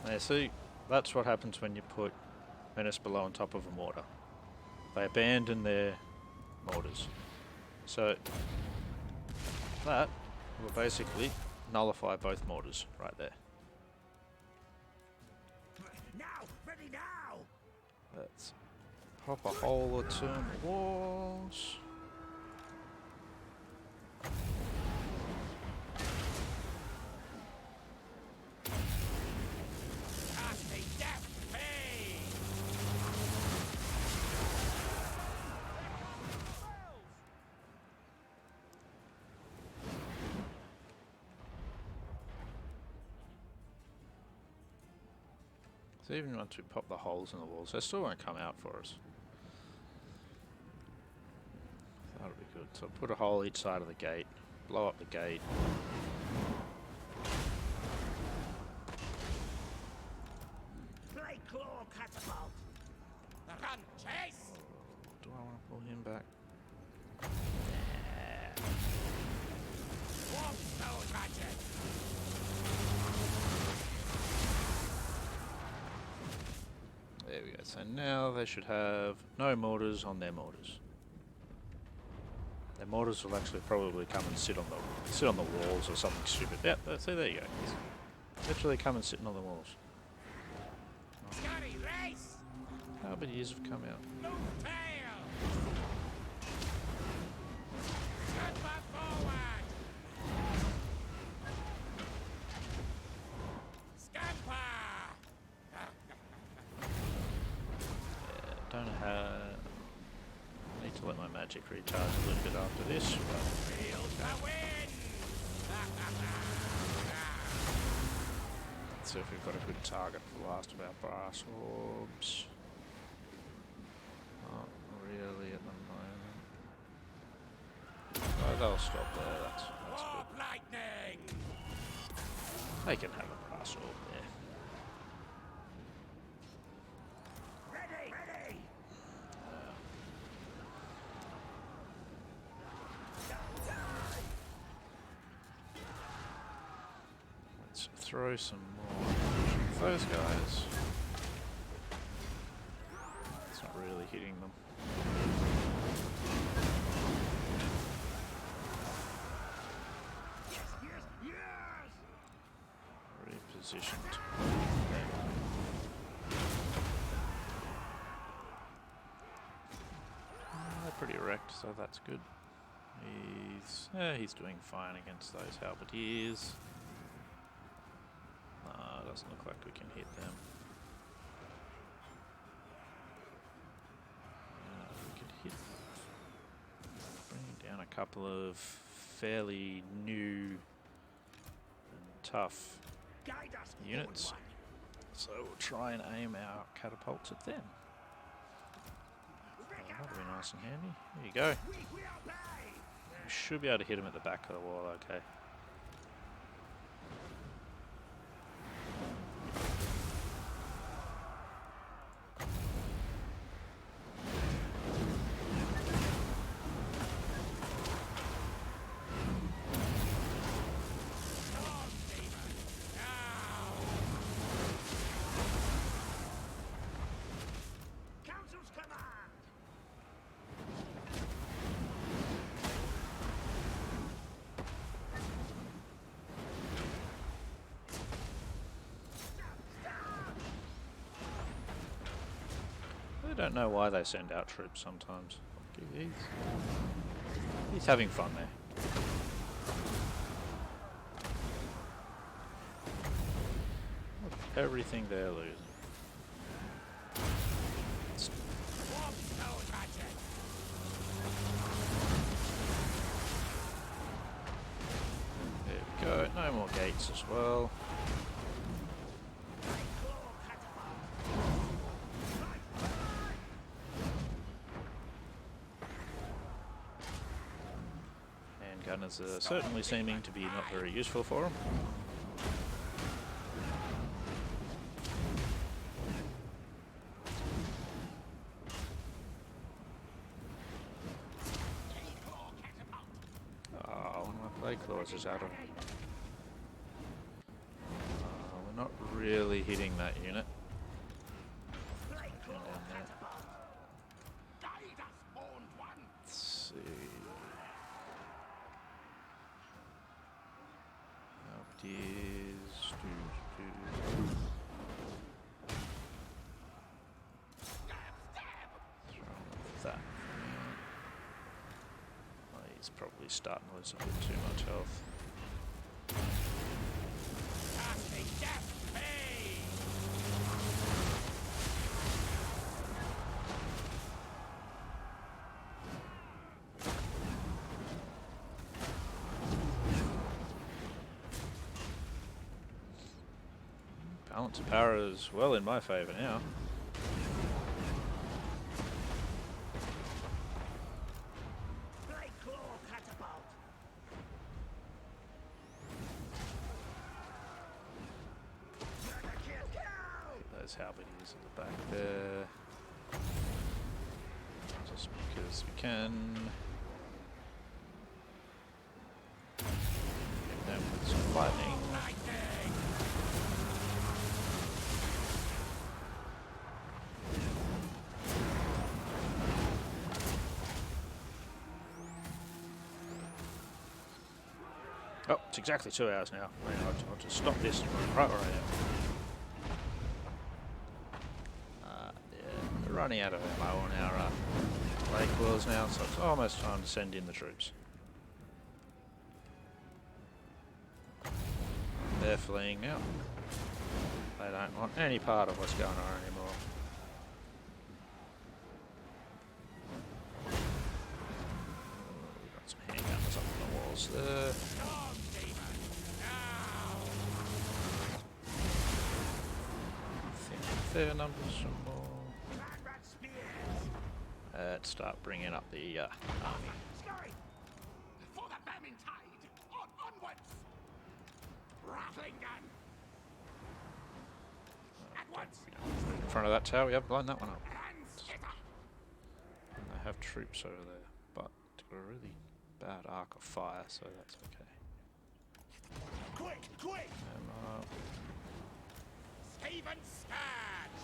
There, see, that's what happens when you put menace below on top of a mortar. They abandon their mortars. So that will basically nullify both mortars right there. Now, ready now. Let's pop a hole or two in the walls. So even once we pop the holes in the walls, they still won't come out for us. That'll be good. So put a hole each side of the gate, blow up the gate. Blade claw catapult. Run, chase. Do I want to pull him back? Warp stone magic. There we go. So now they should have no mortars on their mortars. Their mortars will actually probably come and sit on the walls or something stupid. Yeah, see, there you go. Literally come and sit on the walls. Scotty, race. How many years have come out? Move tail. Scudba forward. Scamper. Don't know how. I need to let my magic recharge a little bit after this. Feel the wind. Let's see if we've got a good target for the last of our brass orbs. Not really at the moment. Oh, they'll stop there. That's Warp good. lightning. They can have a brass orb there. Let's throw some more of those guys. It's not really hitting them. Repositioned. They're pretty wrecked, so that's good. He's doing fine against those halberdiers. Doesn't look like we can hit them. We could hit, bring down a couple of fairly new and tough units. So we'll try and aim our catapults at them. That'll be nice and handy. There you go. We should be able to hit them at the back of the wall, okay. I don't know why they send out troops sometimes. He's having fun there. Look, everything they're losing. There we go. No more gates as well. Gunners are certainly seeming to be not very useful for them. Oh, one of my plague claws is out of. We're not really hitting that unit. Let's see. That. Oh, he's probably starting to lose a bit too much health. Balance of power is well in my favour now. Those halberdiers at the back there. Just because we can. Hit them with some lightning. Oh, it's exactly 2 hours now. I'll just stop this right where I am. Yeah, we're running out of ammo on our plague claws now, so it's almost time to send in the troops. They're fleeing now. They don't want any part of what's going on anymore. We've got some handgunners up on the walls there. Fair numbers, some more. Let's start bringing up the army. For the Vermintide! Onwards! Rattling gun! At once! In front of that tower, we have blown that one up. And they have troops over there, but they've got a really bad arc of fire, so that's okay. Quick, quick! Skaven Scourge!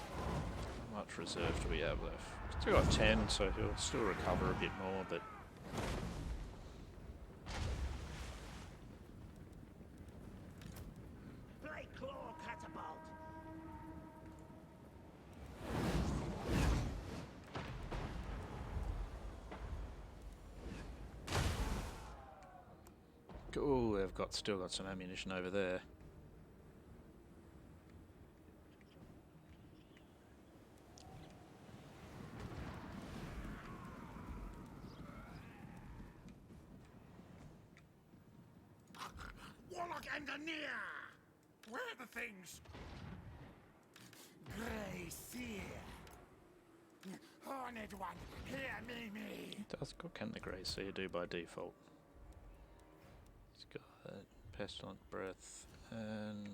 How much reserve do we have left? Still got 10, so he'll still recover a bit more, but... Play Claw Catapult! Oh, they've still got some ammunition over there. Warlock Engineer! Where are the things? Grey Seer! Horned One, hear me! What can the Grey Seer do by default? He's got Pestilent Breath and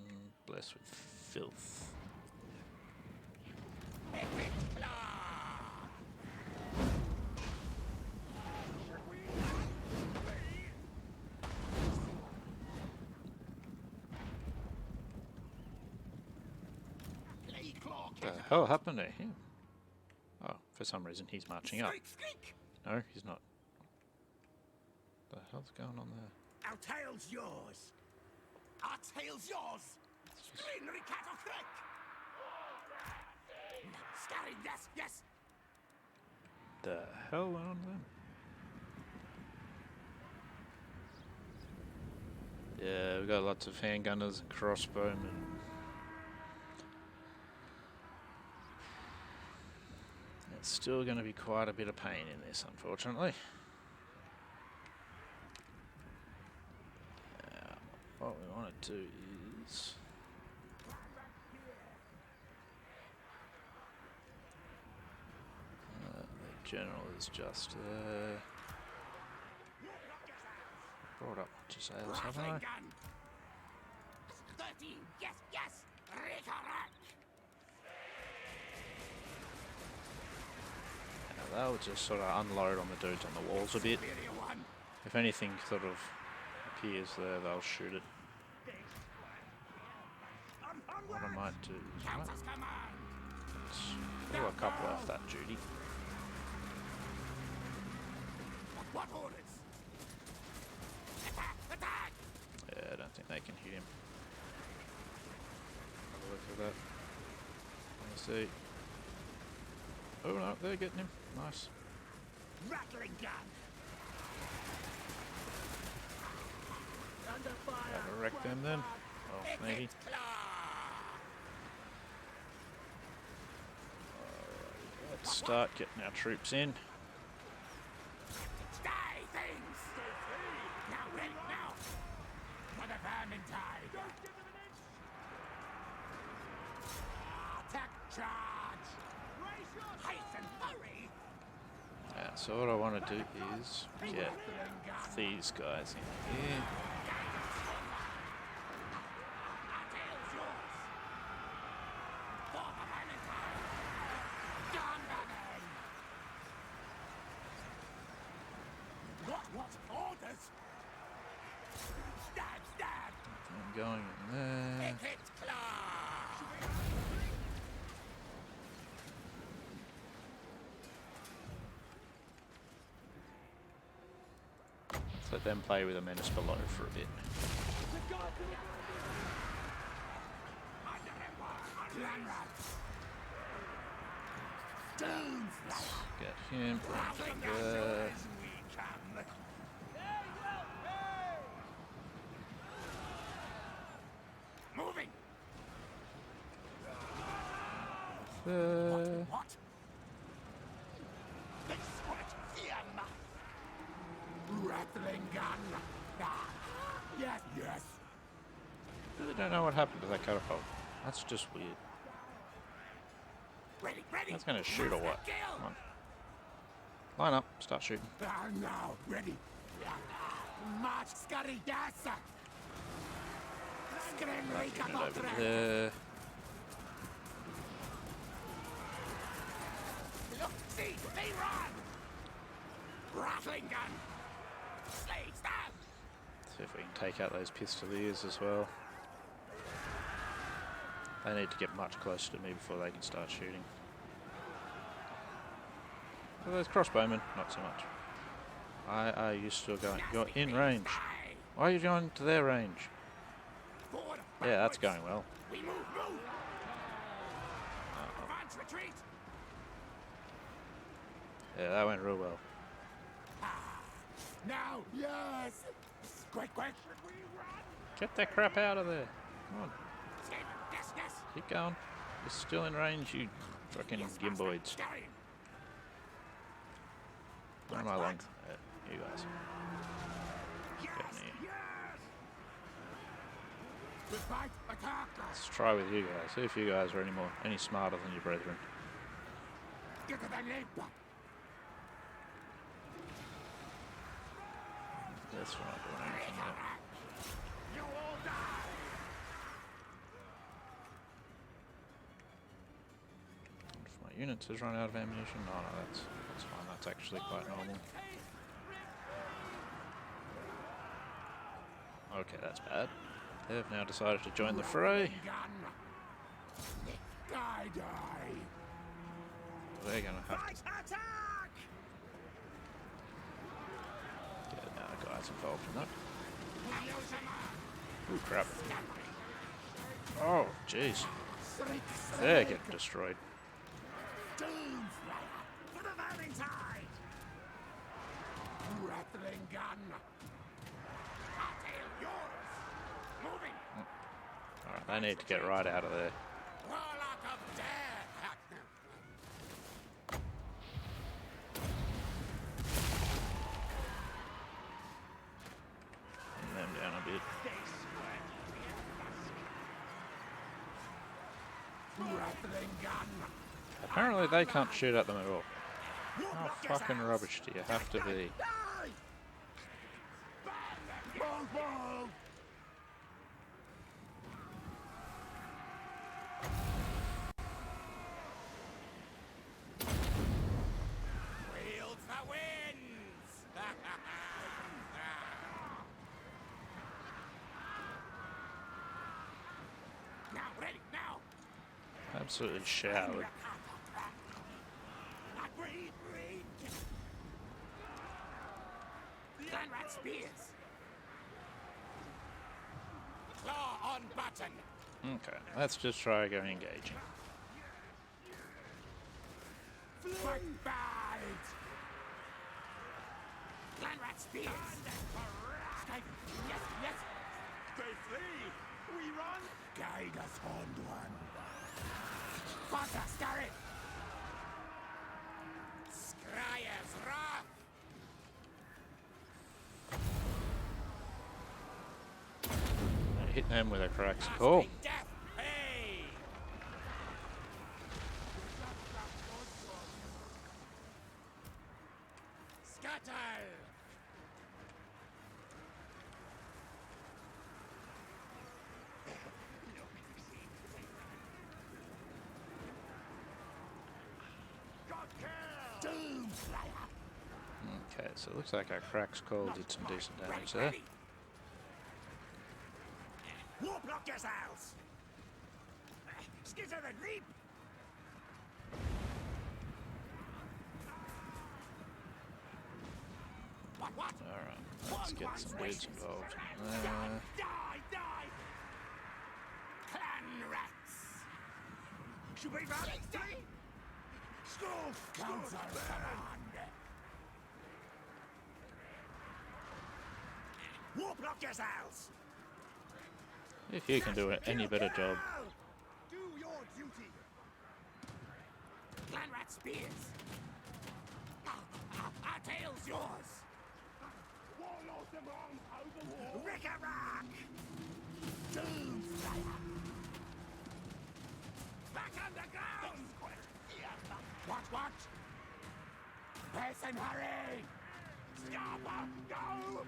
Blessed with Filth. Epic Claw! Play Claw What the hell happened to him? Oh, for some reason he's marching up. Skrik! No, he's not. What the hell's going on there? Our tail's yours! Our tail's yours! Screen Ricato Crick! Scary, yes, yes! The hell went on there? Yeah, we've got lots of handgunners and crossbowmen. It's still going to be quite a bit of pain in this, unfortunately. What we want to do is... the general is just... brought up to sales, haven't I? Gun. 13, yes, yes! Recorack! Yeah, they'll just sort of unload on the dudes on the walls a bit. Superior one! If anything sort of appears there, they'll shoot it. What I might do is Countess command! pull a couple off that duty. What orders? Attack! Attack! Yeah, I don't think they can hit him. Have a look at that. Let me see. Oh no, they're getting him. Nice. Rattling gun! Under fire! Have a wreck them then. Oh, maybe. Epic Claw! Let's start getting our troops in. Stay things! Now ready, now! For the Vermintide! Attack charge! Hasten, hurry! Yeah, so what I want to do is get these guys in here. Our tail's yours! For the Vermintide! Gunbunny! What orders? Stab, stab! I'm going in there. Ikit Claw! Let's let them play with a menace below for a bit. Get him. There. Moving! There. What? Exploitium! Rattling gun! Ah, yes, yes! Really don't know what happened to that catapult. That's just weird. Ready, ready! That's going to shoot or what? Kill! Come on. Line up. Start shooting. Now, ready! March, scurry, yes! Scream, Get it Rika over there. Look, see, they run! Rattling gun! Slay, stab! So See if we can take out those pistoliers as well. They need to get much closer to me before they can start shooting. Well, those crossbowmen, not so much. Are you still going? You're in range. Why are you going to their range? Yeah, that's going well. We move. Advance, retreat. Yeah, that went real well. Now, yes. Quick. Get that crap out of there. Come on, Yes. keep going. You're still in range, you fucking gimboids. Where am I along? You guys. Get in here. Let's try with you guys. See if you guys are any smarter than your brethren. That's not doing anything yet. If my units has run out of ammunition, no, that's fine. That's actually quite normal. Okay, that's bad. They've now decided to join the fray. They're gonna have to get the amount of guys involved in that. Ooh, crap. Oh, jeez. They're getting destroyed. Rattling gun. Tail yours. Moving. Alright, they need to get right out of there. Warlock of death. Bring them down a bit. Rattling gun. Apparently they can't shoot at them at all. How fucking rubbish do you have to be? Wield the winds. Now, ready, now. Absolutely showered. Breathe. Gunrat spears. Claw on button. Okay, let's just try going engaging. Quick bite. Gunrat spears. Yes. They flee. We run. Guide us, Horned One. Faster, Starry. Scryer's wrath. Hit them with a cracks. Oh, Death. Hey. Scatter. okay, so it looks like our cracks call did some decent damage there. Warlock yourselves. Skitter and leap. What? Alright, let's get some dudes involved. Die! Clan rats. Should we run? Council command. Warlock yourselves. If you can do any better job. Do your duty. Clan rat spears. Our tail's yours. Rick-a-rack. Doomslayer. Back underground. What? Pace and hurry. Scalper, go.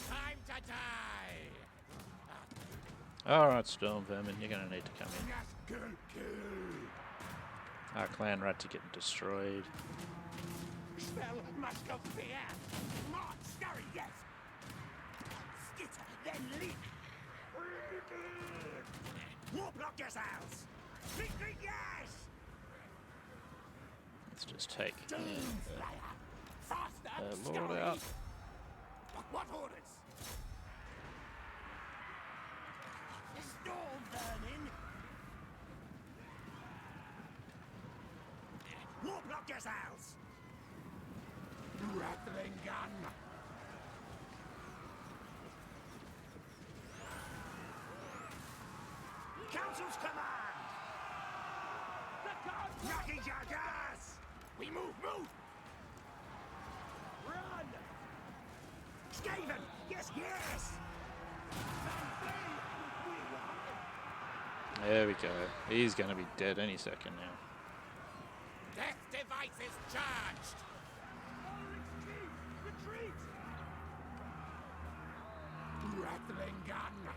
Time to die. Alright, Storm Vermin, you're gonna need to come in. Kill. Our clan rats are getting destroyed. Spell musk of fear. Monster Then leap. Warp lock yourselves. Retreat, yes. Let's just take Doomslayer. Faster, Lord Scurry. out. What orders? Storm vermin. Warp lock yourselves. Rattling gun. Council's command. Knocking your gas. We move. Run. Skaven. Yes. There we go. He's going to be dead any second now. Death device is charged. Retreat. Rattling gun.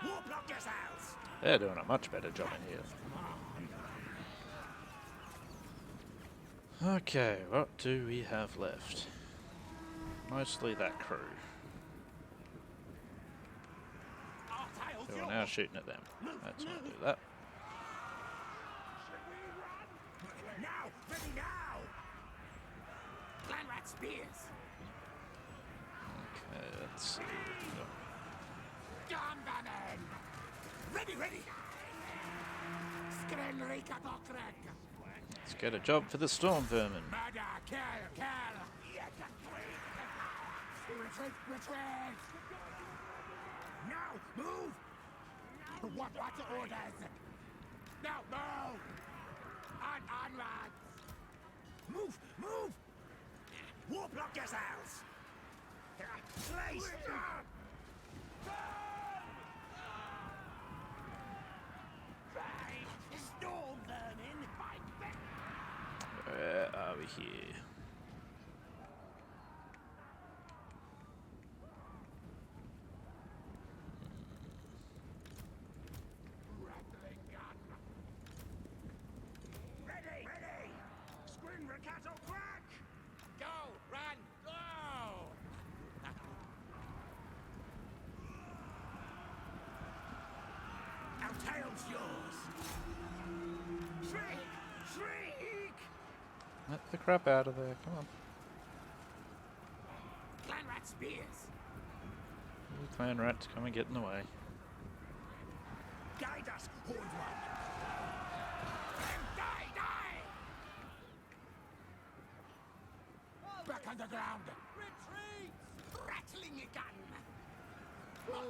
Warp lock yourselves. They're doing a much better job in here. Okay, what do we have left? Mostly that crew. Our tile's So we're yours. now shooting at them. Let's not do that. Should we run? Now, ready now. Clanrat spears. Okay, let's see. Gunbanen. Ready. Skrenrika Bokrek. Let's get a job for the storm vermin. Murder, kill. Retreat. Now, move. What orders? Now, move. On, lads. Move. Warp lock yourselves. Place. Storm vermin. Where are we here? Rattling gun. Ready. Screen Ricato crack. Go, run, go. Our tail's yours. Shriek. Let the crap out of there. Come on. Clanrat spears. You clan rats, come and get in the way. Guide us, Horned One. And die. Back on the ground. Retreat. Rattling gun.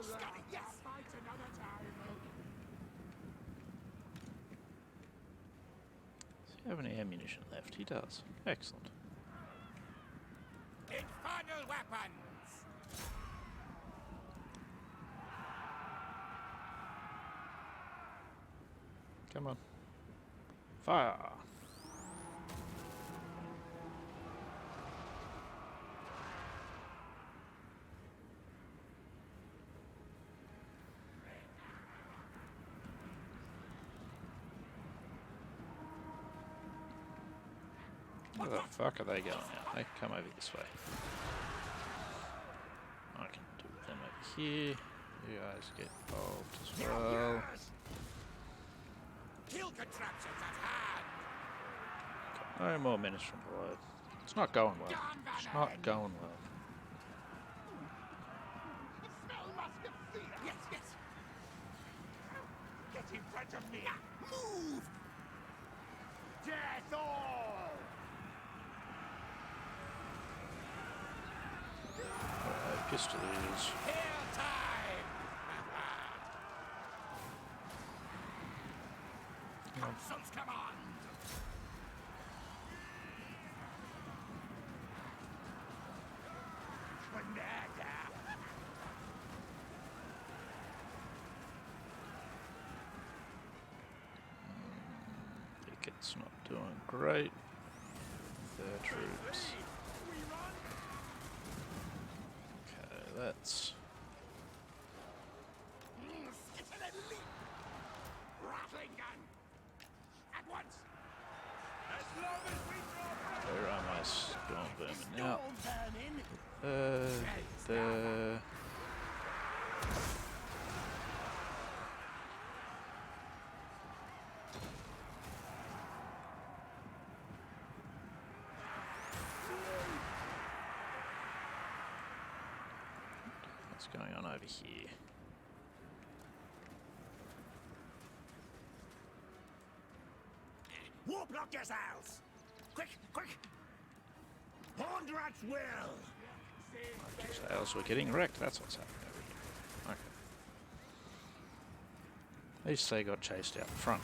Scotty, yes. Fight another time. Does he have any ammunition left? He does. Excellent. Infernal weapons. Come on. Fire! Where the fuck are they going now? They come over this way. I can do them over here. You guys get involved as well. Kill contraptions at hand. No more menace from below. It's not going well. It's not going well. The smell must have fear. Yes. Get in front of me. Move. Death all. Pistoliers. Hail time. Council's command. Ikit's not doing great with their troops. Okay, let's... Rattling gun. At once. They're Now, old vermin. what's going on over here? Warp lock yourselves! Quick, quick! Horned rats will! Sales were getting wrecked, that's what's happening. Okay. At least they got chased out the front.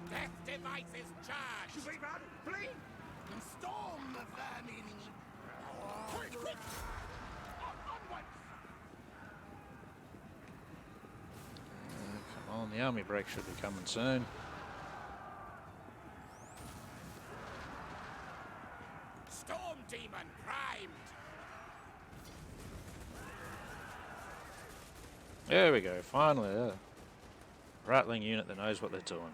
Death devices charged! Should we run? Flee! And storm the vermin! Quick, quick! Onwards! Come on, the army break should be coming soon. Storm demon primed! There we go, finally. Rattling unit that knows what they're doing.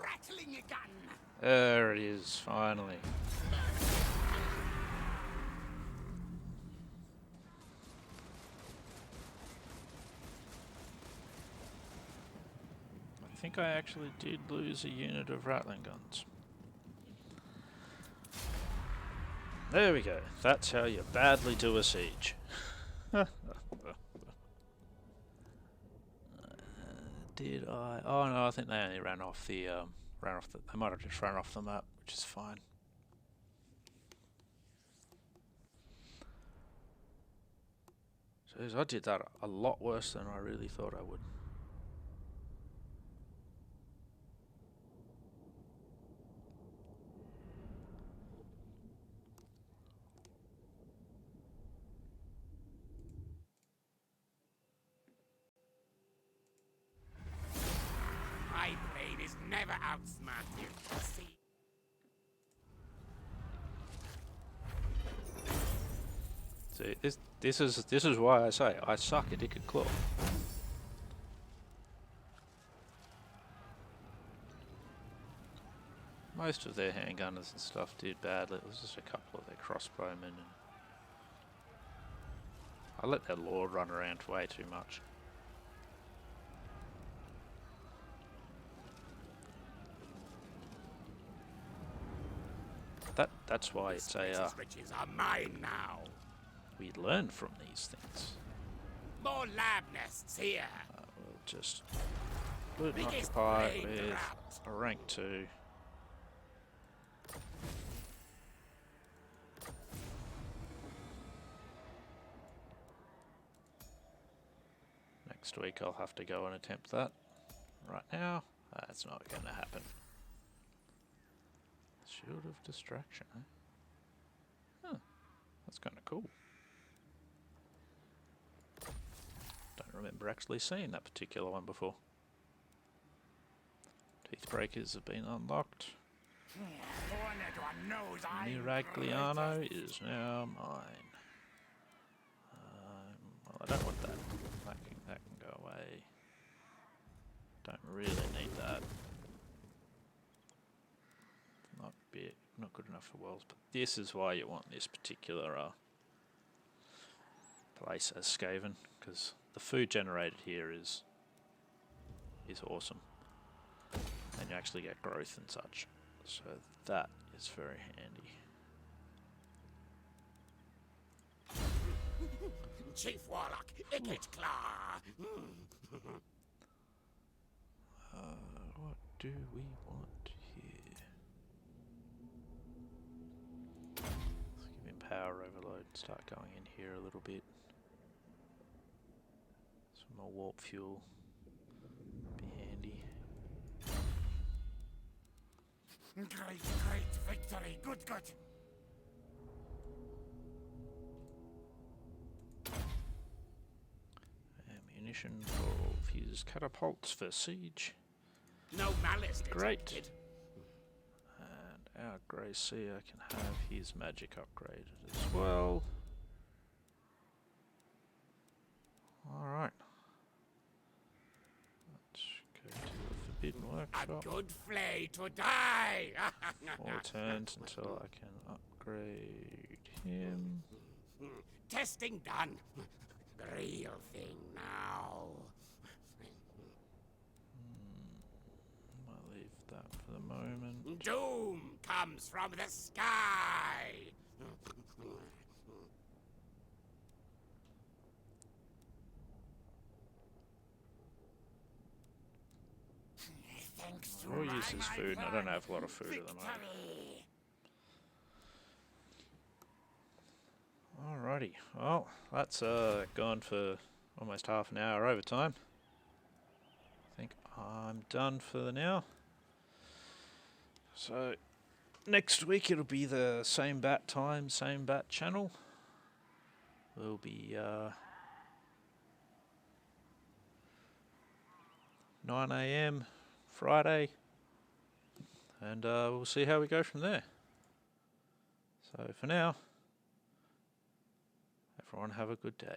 Rattling a gun! There it is, finally. I think I actually did lose a unit of rattling guns. There we go. That's how you badly do a siege. Did I? Oh no, I think they only ran off the they might have just ran off the map, which is fine. So I did that a lot worse than I really thought I would. My blade is never outsmarted. See? See, this is why I say I suck at Ikit Claw. Most of their handgunners and stuff did badly. It was just a couple of their crossbowmen, and I let their lord run around way too much. That's why it's a riches are mine now. we learn from these things. More lab nests here. We'll just loot and Biggest occupy blade with drought. a rank 2. Next week I'll have to go and attempt that. Right now, that's not going to happen. Shield of Distraction, eh? Huh, that's kind of cool. Don't remember actually seeing that particular one before. Teeth Breakers have been unlocked. Everyone knows I'm Miragliano is now mine. Well, I don't want that. That can go away. Don't really need that. Not good enough for wells, but this is why you want this particular place as Skaven, because the food generated here is awesome, and you actually get growth and such. So that is very handy. Chief Warlock, Ikit Claw. What do we want here? Let's give him power overload and start going in here a little bit. Some more warp fuel. Be handy. Great victory. Good. Ammunition for all of his catapults for siege. No malice Great. detected. our Grey Seer can have his magic upgraded as well. Alright. Let's go to the Forbidden A Workshop. good flay to die! 4 turns until I can upgrade him. Testing done. The real thing now. I'll leave that for the moment. Doom comes from the sky! Thanks to I'll use his my food, and I don't have a lot of food at the moment. victory. Alrighty, well, that's gone for almost half an hour overtime. I think I'm done for now. So, next week it'll be the same bat time, same bat channel. We'll be 9 AM Friday, and we'll see how we go from there. So for now, everyone have a good day.